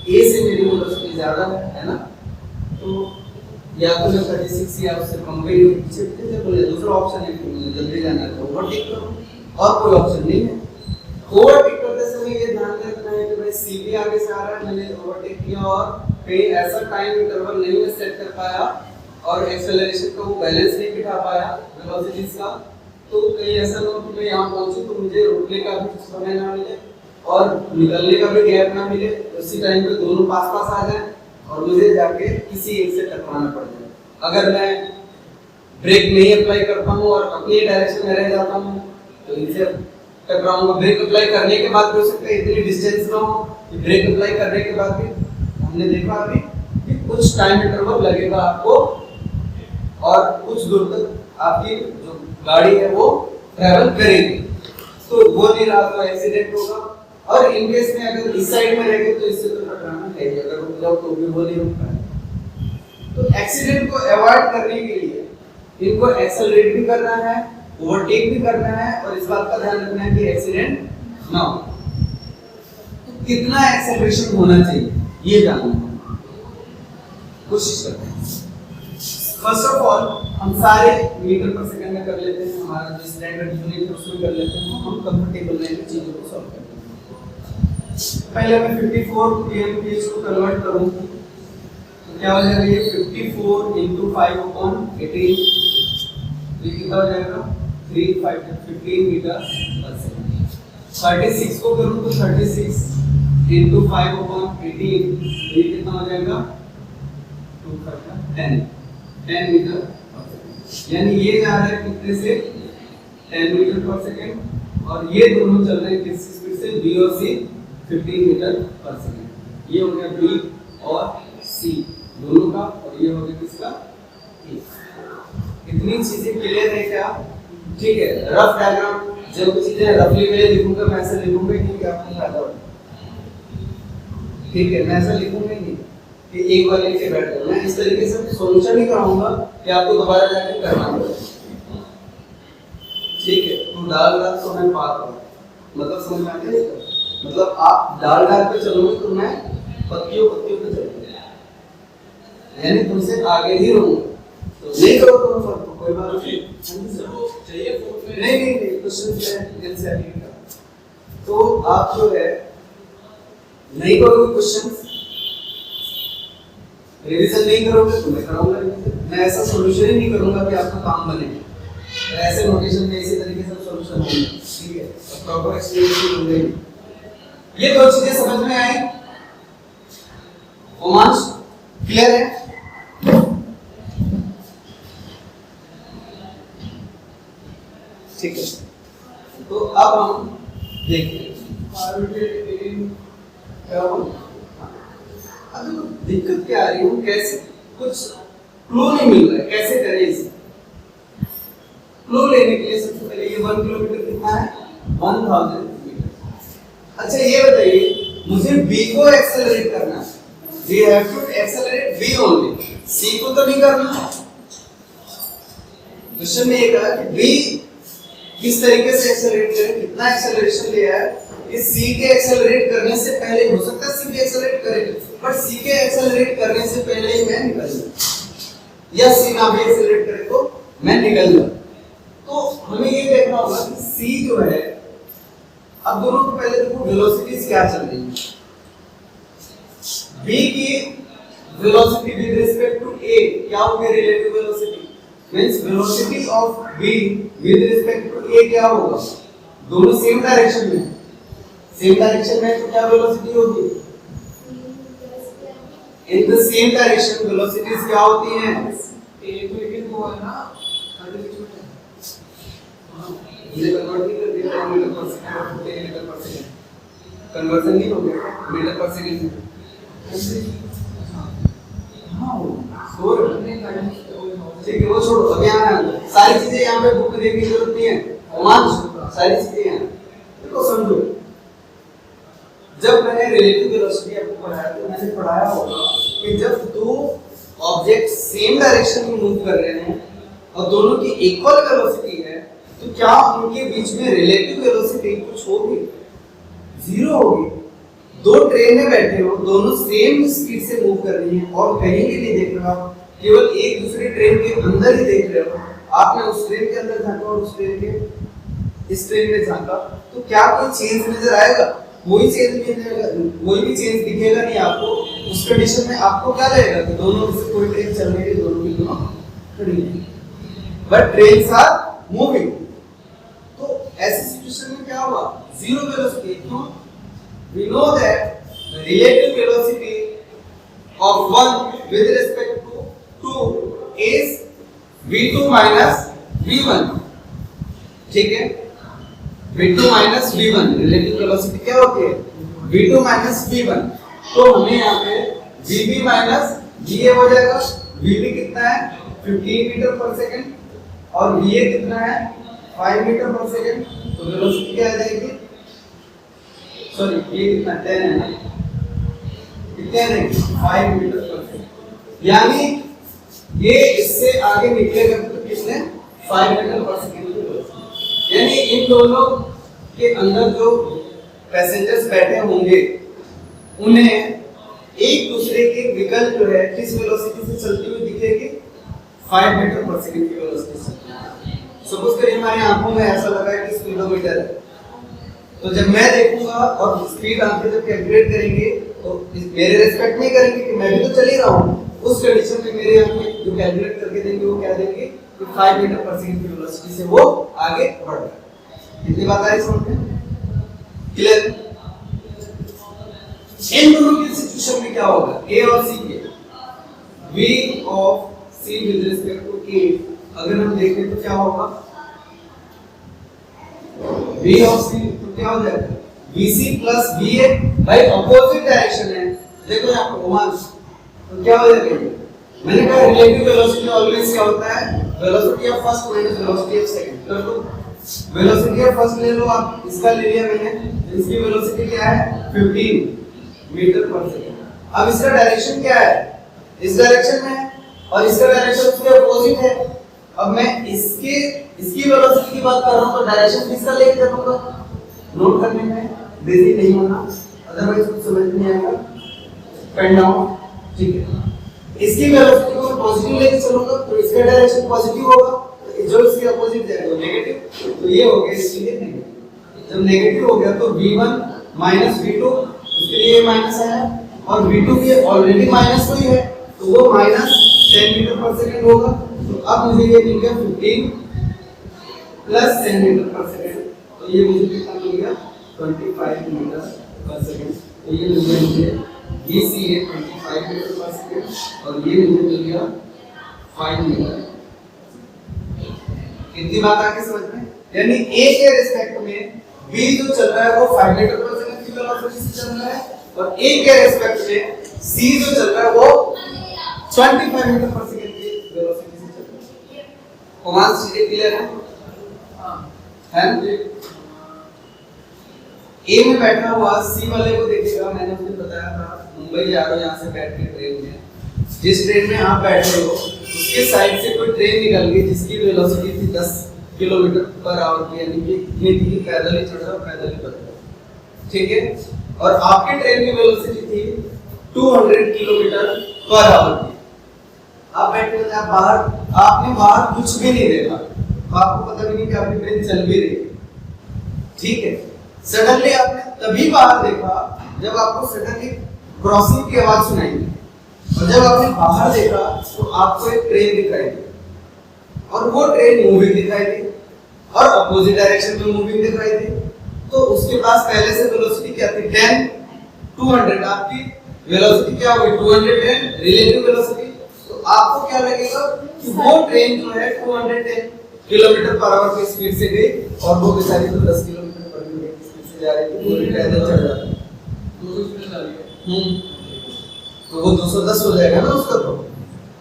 A: A ए से मेरी वेलोसिटी ज्यादा है ना, तो या तो मैं 36 या उससे कम पे पीछे पीछे बोले। दूसरा ऑप्शन है कि मुझे जल्दी जाना है तो ओवरटेक करो, और कोई ऑप्शन नहीं है। ओवरटेक करते समय ये ध्यान रखना है कि भाई सी भी आगे से आ रहा है, मैंने ओवरटेक किया और कहीं ऐसा टाइम इंटरवल नहीं मैं सेट कर पाया और एक्सेलरेशन का वो बैलेंस नहीं बिठा पाया वेलोसिटीज का, तो कहीं ऐसा ना हो कि मैं यहाँ पहुंचूं तो मुझे रुकने का भी समय ना मिले और निकलने का भी गैप ना मिले, उसी टाइम पे दोनों पास पास आ जाए और मुझे जाके किसी एक से टकराना पड़ जाए। अगर मैं ब्रेक नहीं अप्लाई करता हूँ और अपनी डायरेक्शन में रह जाता हूँ तो इनसे टकराऊंगा। ब्रेक अप्लाई करने के बाद भी हो सकता है इतनी डिस्टेंस ना हो कि ब्रेक अप्लाई करने के बाद भी, हमने देखा अभी कि कुछ टाइम इंटरवल लगेगा आपको और कुछ दूर तक आपकी जो गाड़ी है वो ट्रैवल करेगी, तो वो नहीं रहा तो एक्सीडेंट होगा। और इन केस में अगर इस साइड में रहेंगे तो इससे तो टकराना है, अगर रुक जाओ तो भी वो नहीं रुक पाएगा। तो एक्सीडेंट को अवॉइड करने के लिए इनको एक्सेलरेट भी करना है, ओवरटेक भी करना है और इस बात का ध्यान रखना है कि एक्सीडेंट ना हो। तो कितना एक्सेलरेशन होना चाहिए ये जानना कोशिश करते हैं। फर्स्ट ऑफ ऑल हम सारे मीटर पर सेकंड में कर लेते हैं, हमारा जो स्टैंडर्ड यूनिट है उसमें कर लेते हैं, हम कंफर्टेबल रहेंगे चीजों को सॉल्व करने में। पहले मैं 54 pm को कन्वर्ट करूं तो क्या हो जाएगा, ये 54 × 5/18 ये कितना हो जाएगा 15 मीटर पर सेकंड। 36 को करूं तो 36 × 5/18 ये कितना हो जाएगा 10 मीटर पर सेकंड। यानी ये जा रहा है कितने से 10 मीटर पर सेकंड और ये दोनों चल रहे हैं किस स्पीड से, बी और सी 15 मीटर पर सेकंड। ये हो गया बी और सी दोनों का, और ये हो गया किसका ए। इतनी चीजें क्लियर है क्या? ठीक है। रफ डायग्राम जब चीजें रफली में लिखूंगा, मैं ऐसे लिखूंगा कि आपको फायदा होगा। ठीक है, मैं ऐसा लिखूंगा नहीं कि एक बार लेके बैठ जाओ, मैं इस तरीके से सॉल्यूशन ही कराऊंगा कि आपको दोबारा जाके करना होगा। ठीक है, तो डाल तो मैं पार करूं, मतलब समझ में आता है? मतलब आप डाल पे चलोगे तो मैं पत्तियों पे चलूंगा, यानी तुमसे आगे ही रहूंगा। तो नहीं करो तो फर्क तो कोई बात नहीं चाहिए नहीं क्वेश्चन है दिल से अभी का। तो आप जो है नहीं करोगे क्वेश्चंस, रिवीजन नहीं करोगे तो मैं कराऊंगा रिवीजन। मैं ऐसा सॉल्यूशन ही नहीं करूंगा कि आपका काम बने, ऐसे नोटेशन में इसी तरीके से सॉल्यूशन होंगे। ठीक है, प्रॉपर एक्सप्लेनेशन होंगे। ये दो चीजें समझ में आई? ओमांश क्लियर है? ठीक है, तो अब हम देखते हैं अभी दिक्कत क्या आ रही है, कैसे कुछ क्लू नहीं मिल रहा है, कैसे करें इसे? क्लू लेने के लिए सबसे पहले ये 1 किलोमीटर कितना है 1000 मीटर। अच्छा ये बताइए, मुझे b को एक्सेलरेट करना है, we have to accelerate b only, c को तो नहीं करना। क्वेश्चन में ये कहा कि b किस तरीके से एक्सेलरेट करें, कितना एक्सेलरेशन लिया है, इस c के एक्सेलरेट करने से पहले हो सकता है c भी एक्सेलरेट करे, बट c के एक्सेलरेट करने से पहले ही मैं निकल जाऊं, या c ना भी एक्सेलरेट करे तो मैं निकल जाऊं। तो हमें ये देखना होगा कि c जो है, अब दोनों को पहले देखो वेलोसिटीज क्या चल रही है। b की velocity with respect to a क्या होगी, relative velocity, means velocity of b with respect to a क्या होगा, दोनों सेम डायरेक्शन में, सेम डायरेक्शन में तो क्या वेलोसिटी होगी, in the same direction velocities क्या होती हैं, a तो लेकिन वो है ना 36 मीटर, ये कन्वर्ट नहीं कर दिया metre per second, metre per second conversion नहीं हो गया मीटर पर सेकंड में। ठीक है, वो छोड़ो, अब यहाँ सारी चीजें यहाँ पे बुक देखने की जरूरत नहीं है, सारी चीजें यहाँ देखो समझो। जब मैंने रिलेटिव वेलोसिटी आपको पढ़ाया तो मैंने पढ़ाया होगा कि जब दो ऑब्जेक्ट सेम डायरेक्शन में मूव कर रहे हैं और दोनों की इक्वल वेलोसिटी है, तो क्या उनके बीच में रिलेटिव वेलोसिटी कुछ होगी, जीरो होगी। दो ट्रेन में बैठे हो, दोनों सेम स्पीड से मूव कर रही हैं और कहीं भी नहीं देख रहे हो, केवल एक दूसरी ट्रेन के अंदर ही देख रहे हो। आपने उस ट्रेन के अंदर झांका और उस ट्रेन के इस ट्रेन में झांका, तो क्या कोई चेंज नजर आएगा? कोई चेंज नहीं आएगा, कोई भी चेंज दिखेगा नहीं आपको। उस कंडीशन में आपको क्या लगेगा कि दोनों में से कोई ट्रेन चल रही है, दोनों की दोनों खड़ी है, बट ट्रेन्स आर मूविंग। तो ऐसी सिचुएशन में क्या हुआ? Zero velocity. क्यों? We know that the relative velocity of one with respect to two is v2 minus v1. ठीक है? v2 minus v1 relative velocity क्या होती है? v2 minus v1। तो हमें यहाँ पे vb minus va हो जाएगा। vb कितना है? 15 मीटर पर सेकंड और va कितना है? 5 मीटर पर सेकंड। तो वेलोसिटी क्या आ जाएगी? सॉरी, ये कितना 10 है ना, कितने है? 5 मीटर पर सेकंड। यानी ये इससे आगे निकलेगा तो किसने 5 मीटर पर सेकंड की वेलोसिटी। यानी इन दोनों के अंदर जो पैसेंजर्स बैठे होंगे उन्हें एक दूसरे के व्हीकल जो है किस वेलोसिटी से चलती हुई दिखेगी? 5 मीटर पर सेकंड की वेलोसिटी से। सपोज करिए हमारी आंखों में ऐसा लगा है कि किलोमीटर है, तो जब मैं देखूंगा और स्पीड आंखें जब कैलकुलेट करेंगे तो मेरे रेस्पेक्ट नहीं करेंगे कि मैं भी तो चल ही रहा हूं। उस कंडीशन में मेरे आंखें जो कैलकुलेट करके देंगे वो क्या देंगे कि 5 मीटर पर सेकंड की वेलोसिटी से वो आगे बढ़ रहा है। कितनी बात आ रही समझ में? क्लियर? इन दोनों की सिचुएशन में क्या होगा? ए और सी के v of c with respect to a अगर हम देखें तो क्या होगा? v ऑफ c तो क्या हो जाएगा? vc प्लस va भाई अपोजिट डायरेक्शन है। देखो यहाँ पर घुमा तो क्या हो जाएगा? मैंने कहा रिलेटिव वेलोसिटी ऑलवेज क्या होता है? Velocity of first minus velocity of second. तो वेलोसिटी ऑफ फर्स्ट ले लो आप, इसका ले लिया मैंने, इसकी वेलोसिटी क्या है? 15 मीटर पर सेकंड। अब इसका डायरेक्शन क्या है? इस डायरेक्शन में है और इसका डायरेक्शन उसके अपोजिट है। अब मैं इसकी वेलोसिटी की बात कर रहा हूं तो डायरेक्शन किसका लेके चलूंगा? नोट करने में बिजी नहीं होना, अदरवाइज कुछ समझ नहीं आएगा। पेन डाउन, ठीक है। इसकी वेलोसिटी को पॉजिटिव लेके चलूंगा तो इसका डायरेक्शन पॉजिटिव होगा, जो इसके अपोजिट जाएगा नेगेटिव, तो ये हो गया इसके लिए नेगेटिव। जब नेगेटिव हो गया तो v1 माइनस v2, उसके लिए माइनस आया और v2 भी ऑलरेडी माइनस ही है तो वो माइनस 10 मीटर पर सेकंड होगा। तो अब मुझे ये मिल गया 15 प्लस 10 मीटर पर सेकंड, तो ये मुझे कितना मिल गया? 25 मीटर पर सेकंड। तो ये मुझे vc है 25 मीटर पर सेकंड और ये मुझे मिल गया 5 मीटर। कितनी बात आके समझ में? यानी a के रिस्पेक्ट में v जो चल रहा है वो 5 मीटर पर सेकंड की वेलोसिटी से चल रहा है और a के रिस्पेक्ट में c जो चल रहा है वो 25 मीटर पर सेकंड की वेलोसिटी से चल रहा है। कमांड चीजें क्लियर है? है ए में बैठा हुआ सी वाले को देखिएगा, मैंने उसने बताया था मुंबई जा रहा हूं यहाँ से बैठ के ट्रेन में, जिस ट्रेन में आप बैठे हो उसके साइड से कोई ट्रेन निकल गई जिसकी वेलोसिटी थी 10 किलोमीटर पर आवर की, यानी कि इतनी थी, पैदल ही चढ़ रहा पैदल ही उतरा, ठीक है। और आपके ट्रेन की वेलोसिटी थी 200 किलोमीटर पर आवर की। आप बैठे थे, आप बाहर, आपने बाहर कुछ भी नहीं देखा, आपको पता भी नहीं कि आपकी ट्रेन चल भी रही है, ठीक है। सडनली आपने तभी बाहर देखा जब आपको सडनली क्रॉसिंग की आवाज सुनाई दी, और जब आपने बाहर देखा तो आपको एक ट्रेन दिखाई दी और वो ट्रेन मूविंग दिखाई दी और अपोजिट डायरेक्शन में मूविंग दिखाई दी। तो उसके पास पहले से वेलोसिटी क्या थी? 10 200। आपकी वेलोसिटी क्या होगी? 210 रिलेटिव वेलोसिटी। तो आपको क्या लगेगा कि वो ट्रेन जो है 210 किलोमीटर पर आवर की स्पीड से गई और वो बेचारी तो 10 किलोमीटर पर मिनट की स्पीड से जा रही थी, पूरी पैदल चढ़ रहा था, 200 स्पीड जा रही है, तो वो 210 हो जाएगा ना उसका। तो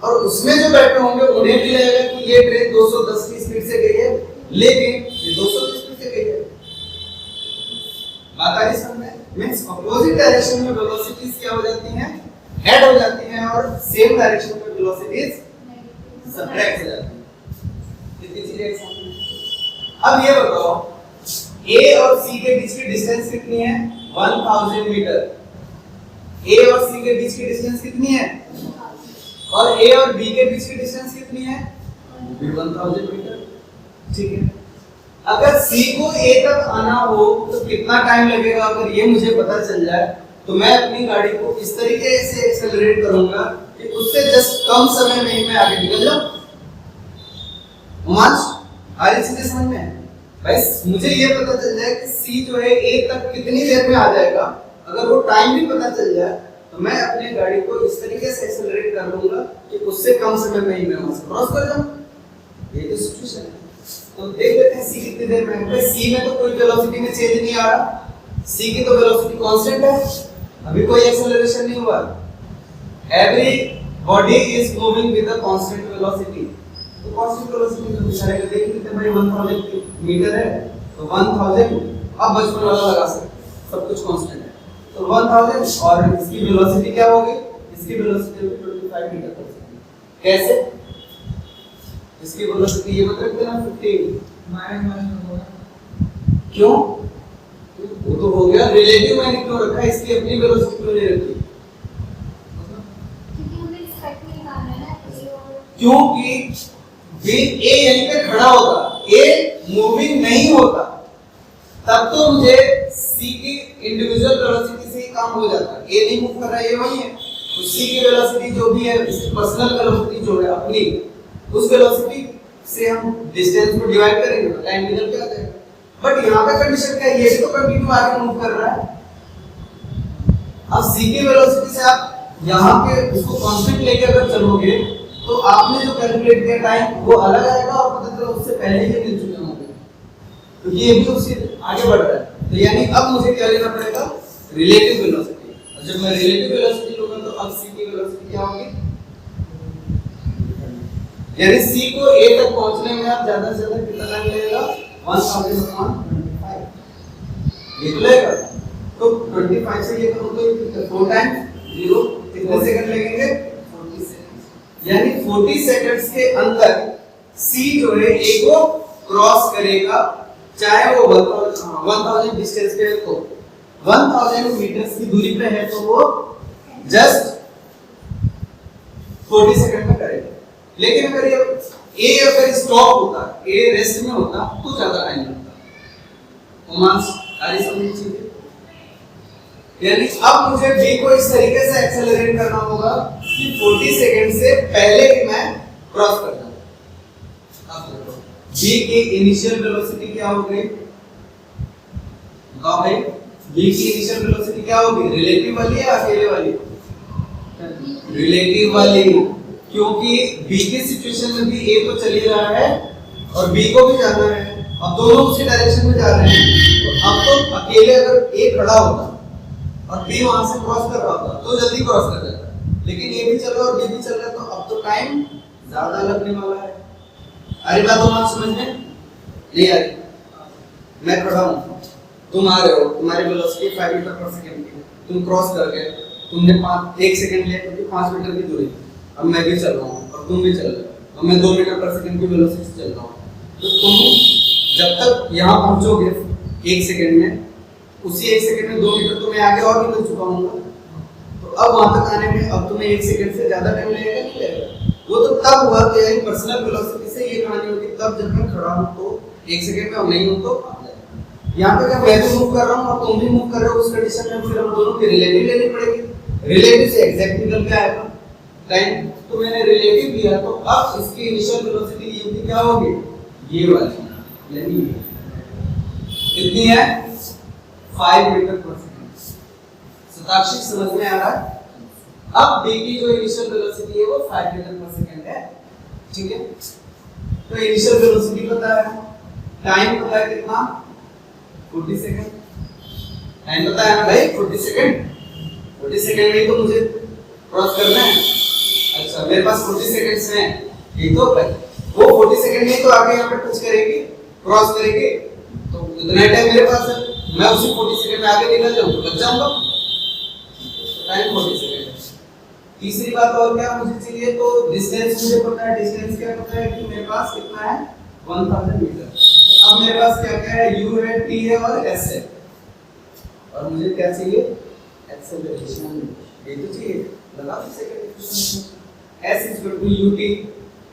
A: और उसमें जो बैठे होंगे उन्हें भी लगेगा कि ये ट्रेन 210 की स्पीड से गई है, लेकिन ये 200 की स्पीड से गई है। बात आ रही समझ में? मींस अपोजिट डायरेक्शन में वेलोसिटीज क्या हो जाती हैं? ऐड हो जाती हैं और सेम डायरेक्शन में वेलोसिटीज सब्ट्रैक्ट हो जाती हैं। कितनी चीजें समझ? अब ये बताओ A और C के बीच की डिस्टेंस कितनी है? 1000 मीटर। ए और सी के बीच की डिस्टेंस कितनी है और ए और बी के बीच की डिस्टेंस कितनी है 1000 मीटर। ठीक है, अगर सी को ए तक आना हो तो कितना टाइम लगेगा, अगर ये मुझे पता चल जाए तो मैं अपनी गाड़ी को इस तरीके से एक्सेलरेट करूंगा कि उससे जस्ट कम समय में ही मैं आगे निकल जाऊं। आ रही चीजें समझ में? बस मुझे ये पता चल जाए कि सी जो है ए तक कितनी देर में आ जाएगा, अगर वो टाइम भी पता चल जाए तो मैं अपनी गाड़ी को इस तरीके से एक्सेलरेट कर दूंगा कि उससे कम समय में ही मैं वहां से क्रॉस कर जाऊं। ये तो सिचुएशन है। तो देख लेते हैं सी कितनी देर में है। सी में तो कोई वेलोसिटी में चेंज नहीं आ रहा, सी की तो वेलोसिटी कांस्टेंट है, अभी कोई एक्सेलरेशन नहीं हुआ। Every body is moving with a constant velocity. तो कांस्टेंट वेलोसिटी तो इशारे कर देख लेते हैं भाई 1000 मीटर है तो 1000 अब बचपन वाला लगा सकते, सब कुछ कांस्टेंट है तो 1000 और इसकी वेलोसिटी क्या होगी, इसकी वेलोसिटी होगी 25 मीटर पर सेकंड। कैसे? इसकी वेलोसिटी ये मत रख देना 15 माइनस होगा। क्यों? वो तो हो गया, रिलेटिव मैंने क्यों रखा है, इसकी अपनी वेलोसिटी क्यों नहीं रखी? क्योंकि हमें रिस्पेक्ट में निकालना है ना, क्योंकि वे ए यहीं पे खड़ा होता, ए मूविंग नहीं होता, तब तो मुझे सी की इंडिविजुअल वेलोसिटी से ही काम हो जाता। ए नहीं मूव कर रहा है, ये वही है, तो सी की वेलोसिटी जो भी है, इसकी पर्सनल वेलोसिटी जो है अपनी, उस वेलोसिटी से हम डिस्टेंस को डिवाइड करेंगे तो टाइम निकल के आ जाएगा। बट यहाँ पे कंडीशन क्या है, ये भी तो कंटिन्यू आगे मूव कर रहा है। अब c की वेलोसिटी से आप यहाँ पे उसको कांस्टेंट लेके अगर चलोगे तो आपने जो कैलकुलेट किया टाइम वो अलग आएगा और पता चला उससे पहले ही मिल चुके होंगे, क्योंकि ये भी उससे आगे बढ़ रहा है। तो यानी अब मुझे क्या लेना पड़ेगा, रिलेटिव वेलोसिटी। और जब मैं रिलेटिव वेलोसिटी लूंगा तो अब c की वेलोसिटी क्या होगी, यानी c को a तक पहुंचने में आप ज्यादा से ज्यादा कितना टाइम लगेगा 1000/25 ये तो लगेगा। तो 25 से ये करूं तो 4 टाइम्स 0 कितने सेकंड लगेंगे 40 सेकंड। यानी 40 सेकंड्स के अंदर c जो है a को क्रॉस करेगा, चाहे वो 1000 डिस्टेंस पे है तो 1000 मीटर्स की दूरी पे है तो वो जस्ट 40 सेकंड में करेगा। लेकिन अगर ये A अगर स्टॉप होता, A रेस्ट में होता तो ज्यादा टाइम लगता। रोमांस आरी समझ चीजें। यानी अब मुझे B को इस तरीके से एक्सेलरेट करना होगा कि 40 सेकंड से पहले ही मैं क्रॉस कर जाऊं। अब देखो B की इनिशियल वेलोसिटी क्या हो गई, बताओ भाई। B की इनिशियल वेलोसिटी क्या होगी, रिलेटिव वाली या अकेले वाली? रिलेटिव वाली, क्योंकि B की सिचुएशन में भी A तो चल ही रहा है और B को भी जाना है, अब दोनों उसी डायरेक्शन में जा रहे हैं। तो अब तो अकेले अगर A खड़ा होता और B वहां से क्रॉस कर रहा होता तो जल्दी क्रॉस कर जाता, लेकिन A भी चल रहा है और B भी चल रहा है तो अब तो टाइम ज्यादा लगने वाला है। अरे बात तो आप समझ में नहीं आ रही? मैं खड़ा हूँ, तुम आ रहे हो, तुम्हारी वेलोसिटी 5 मीटर पर सेकंड की, तुम क्रॉस कर गए, तुमने 1 सेकंड लिया क्योंकि 5 मीटर की दूरी। अब मैं भी चल रहा हूँ और तुम भी चल रहे हो और मैं 2 मीटर पर सेकंड की वेलोसिटी से चल रहा हूँ, तो तुम जब तक यहाँ पहुँचोगे 1 सेकंड में, उसी 1 सेकंड में 2 मीटर तो मैं आगे और निकल चुका हूँ। तो अब वहां तक आने में अब तुम्हें 1 सेकंड से ज्यादा टाइम लगेगा नहीं लगेगा? वो तो तब हुआ तो यानी पर्सनल वेलोसिटी से ये कहानी होती तब जब मैं खड़ा हूँ तो 1 सेकंड में, और नहीं हूँ तो यहाँ पे क्या मैं भी मूव कर रहा हूँ और तुम भी मूव कर रहे हो, उस कंडीशन में फिर हम दोनों की रिलेटिव लेनी पड़ेगी। रिलेटिव से एग्जैक्ट निकल के आएगा टाइम, तो मैंने रिलेटिव लिया तो अब इसकी इनिशियल वेलोसिटी ये क्या होगी, ये वाली, यानी कितनी है 5 मीटर पर सेकंड। सताक्षिक समझ में आ रहा है? अब B की जो इनिशियल वेलोसिटी है वो 5 मीटर पर सेकंड है, ठीक है। तो इनिशियल वेलोसिटी पता है, टाइम पता है कितना 40 सेकंड, टाइम पता है ना भाई 40 सेकंड। 40 सेकंड में तो मुझे क्रॉस करना है। अच्छा मेरे पास 40 सेकंड्स हैं, ये तो भाई वो 40 सेकंड में तो आगे यहाँ पे टच करेगी, क्रॉस करेगी, तो इतना टाइम मेरे पास है, मैं उसी 40 सेकंड में आगे निकल जाऊँ तो बच जाऊंगा, टाइम 40 सेकंड। तीसरी बात और क्या मुझे चाहिए, तो डिस्टेंस मुझे पता है, डिस्टेंस क्या पता है कि मेरे पास कितना है 1000 मीटर। अब मेरे पास क्या क्या है, u है, t है और s है, और मुझे क्या चाहिए एक्सेलरेशन। ये तो चाहिए, लगा दो सेकंड इक्वेशन में। s equal to ut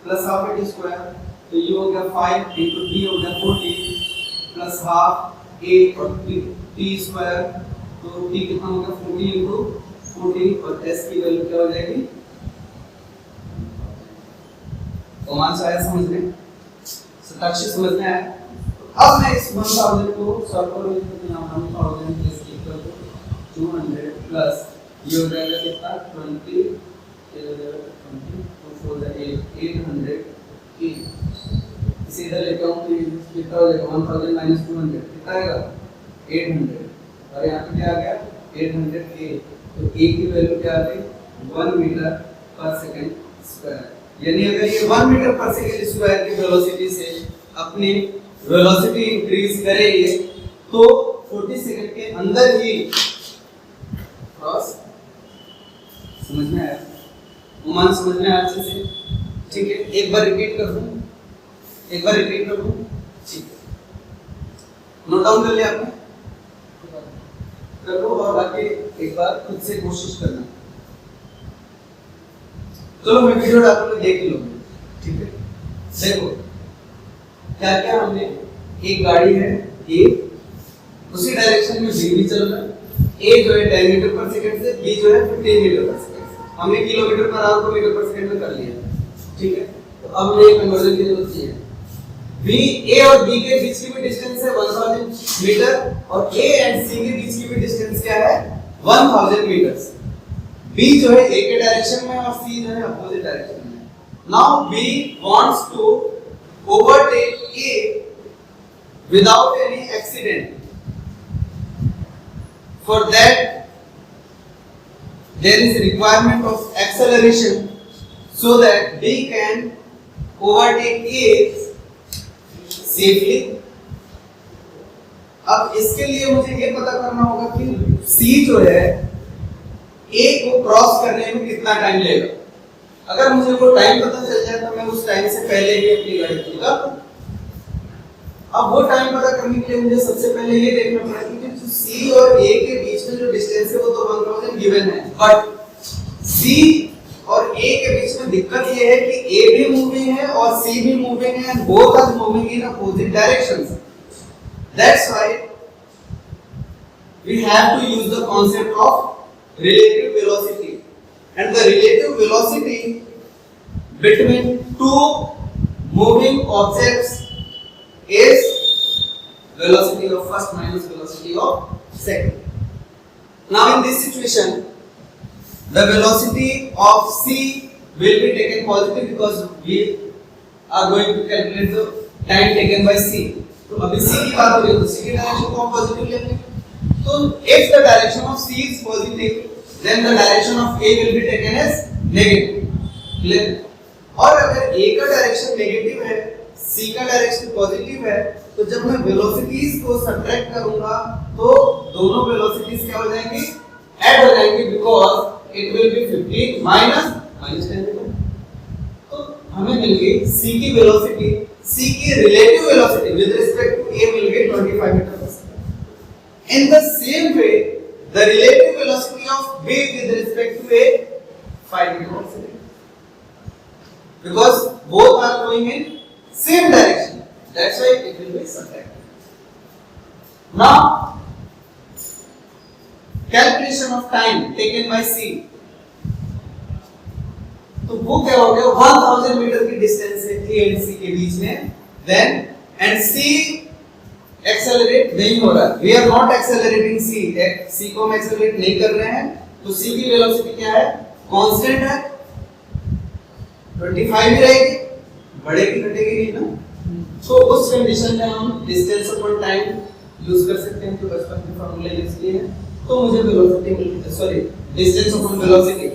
A: plus half a t square, तो u हो गया 5 इनटू t हो गया 40 प्लस हाफ a और t स्क्वायर, तो t कितना हो गया 40 इनटू 40 और s की वैल्यू क्या हो जाएगी। कौन सा आया समझ में, सताक्षी समझ में आया। अब मैं इस 1000 को सॉल्व करूं तो यहां 1000 प्लस इक्वल टू 200 प्लस ये हो जाएगा कितना 20 ये हो जाएगा 20 तो 800 की इसे इधर लेके आऊं तो कितना हो जाएगा 1000 माइनस 200 कितना आएगा 800 और यहां पे क्या आ गया 800 के, तो a की वैल्यू क्या आ गई 1 मीटर पर सेकंड स्क्वायर। यानी अगर ये 1 मीटर पर सेकंड स्क्वायर की वेलोसिटी से अपनी वेलोसिटी इंक्रीज करेंगे तो 40 सेकंड के अंदर ही क्रॉस, समझ में आया, मान समझ में आया अच्छे से, ठीक है। एक बार रिपीट कर दूं, एक बार रिपीट कर दूं, ठीक है। नोट डाउन कर लिया आपने, कर लो और बाकी एक बार खुद से कोशिश करना। चलो मैं वीडियो डालूंगा देख लो, ठीक है। देखो क्या क्या हमने, एक गाड़ी है ए, उसी डायरेक्शन में बी भी चल रहा है, ए जो है 10 मीटर पर सेकंड से, बी जो है 15 मीटर पर सेकंड से। हमने किलोमीटर पर आवर को मीटर पर सेकंड में कर लिया, ठीक है। तो अब हमें कन्वर्जन की जरूरत है। बी ए और बी के बीच की भी डिस्टेंस है 1000 मीटर और ए एंड सी के बीच की भी डिस्टेंस क्या है 1000 मीटर। बी जो है ए के डायरेक्शन में और सी जो है अपोजिट डायरेक्शन में। Now B wants to overtake A without any accident. For that there is a requirement of acceleration so that B can overtake A safely. अब इसके लिए मुझे ये पता करना होगा कि C जो है A को क्रॉस करने में कितना टाइम लेगा। अगर मुझे वो टाइम पता चल जाए तो मैं उस टाइम से पहले ही अपनी गाड़ी चला। अब वो टाइम पता करने के लिए मुझे सबसे पहले ये देखना पड़ेगा कि जो C और A के बीच में जो डिस्टेंस है वो तो 1000 गिवन है, बट C और A के बीच में दिक्कत ये है कि A भी मूविंग है और C भी मूविंग है and both are moving in opposite directions. That's why we have to use the concept of relative velocity and the relative velocity between two moving objects is velocity of first minus velocity of second. Now in this situation the velocity of C will be taken positive because we are going to calculate the time taken by C. तो अभी C की बात हो रही है तो C की direction को हम पॉजिटिव लेंगे। तो if the direction of C is positive then the direction of A will be taken as negative. Clear? और अगर A का डायरेक्शन नेगेटिव है C का डायरेक्शन पॉजिटिव है तो जब मैं वेलोसिटीज को सब्ट्रैक्ट करूंगा तो दोनों वेलोसिटीज क्या हो जाएंगी ऐड हो जाएंगी because it will be 15 minus 10 तो हमें मिल गई C की वेलोसिटी, C की relative velocity with respect to A मिल गई 25 meter per second. In the same way the relative velocity of B with respect to A 5 meter per second because both are going in same direction, that's why it will be subtracted. Now calculation of time taken by C, तो वो क्या हो गया 1000 metre की distance है A and C के बीच में, then and C accelerate नहीं हो रहा, we are not accelerating C को हम एक्सेलरेट नहीं कर रहे हैं तो C की वेलोसिटी क्या है कांस्टेंट है 25 ही रहेगी, बढ़ेगी घटेगी नहीं ना। तो उस कंडीशन में हम डिस्टेंस अपॉन टाइम यूज कर सकते हैं, तो बचपन के फार्मूला यूज किए हैं। तो मुझे वेलोसिटी मिल गई, sorry distance upon velocity,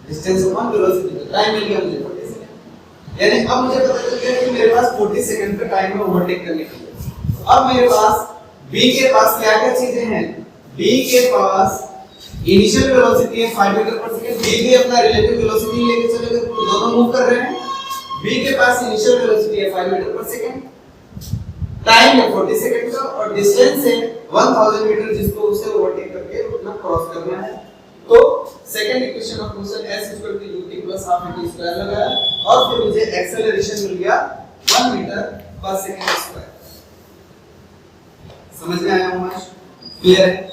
A: distance upon velocity time मिल गया मुझे 40 सेकंड। यानी अब मुझे पता चल गया कि मेरे पास 40 सेकंड का टाइम है ओवरटेक करने के लिए। अब मेरे पास B के पास क्या क्या चीजें हैं, B के पास इनिशियल वेलोसिटी है 5 मीटर पर सेकंड, B भी अपना रिलेटिव वेलोसिटी लेके चलेगा, दोनों मूव कर रहे हैं। B के पास इनिशियल वेलोसिटी है 5 मीटर पर सेकंड, टाइम है 40 सेकंड का और डिस्टेंस है 1000 मीटर जिसको उसे ओवरटेक करके उतना क्रॉस करना है। तो second equation of motion s equal to ut plus half at square लगाया और फिर मुझे एक्सेलरेशन मिल गया 1 मीटर पर सेकंड स्क्वायर। समझ में आया होगा? क्लियर है?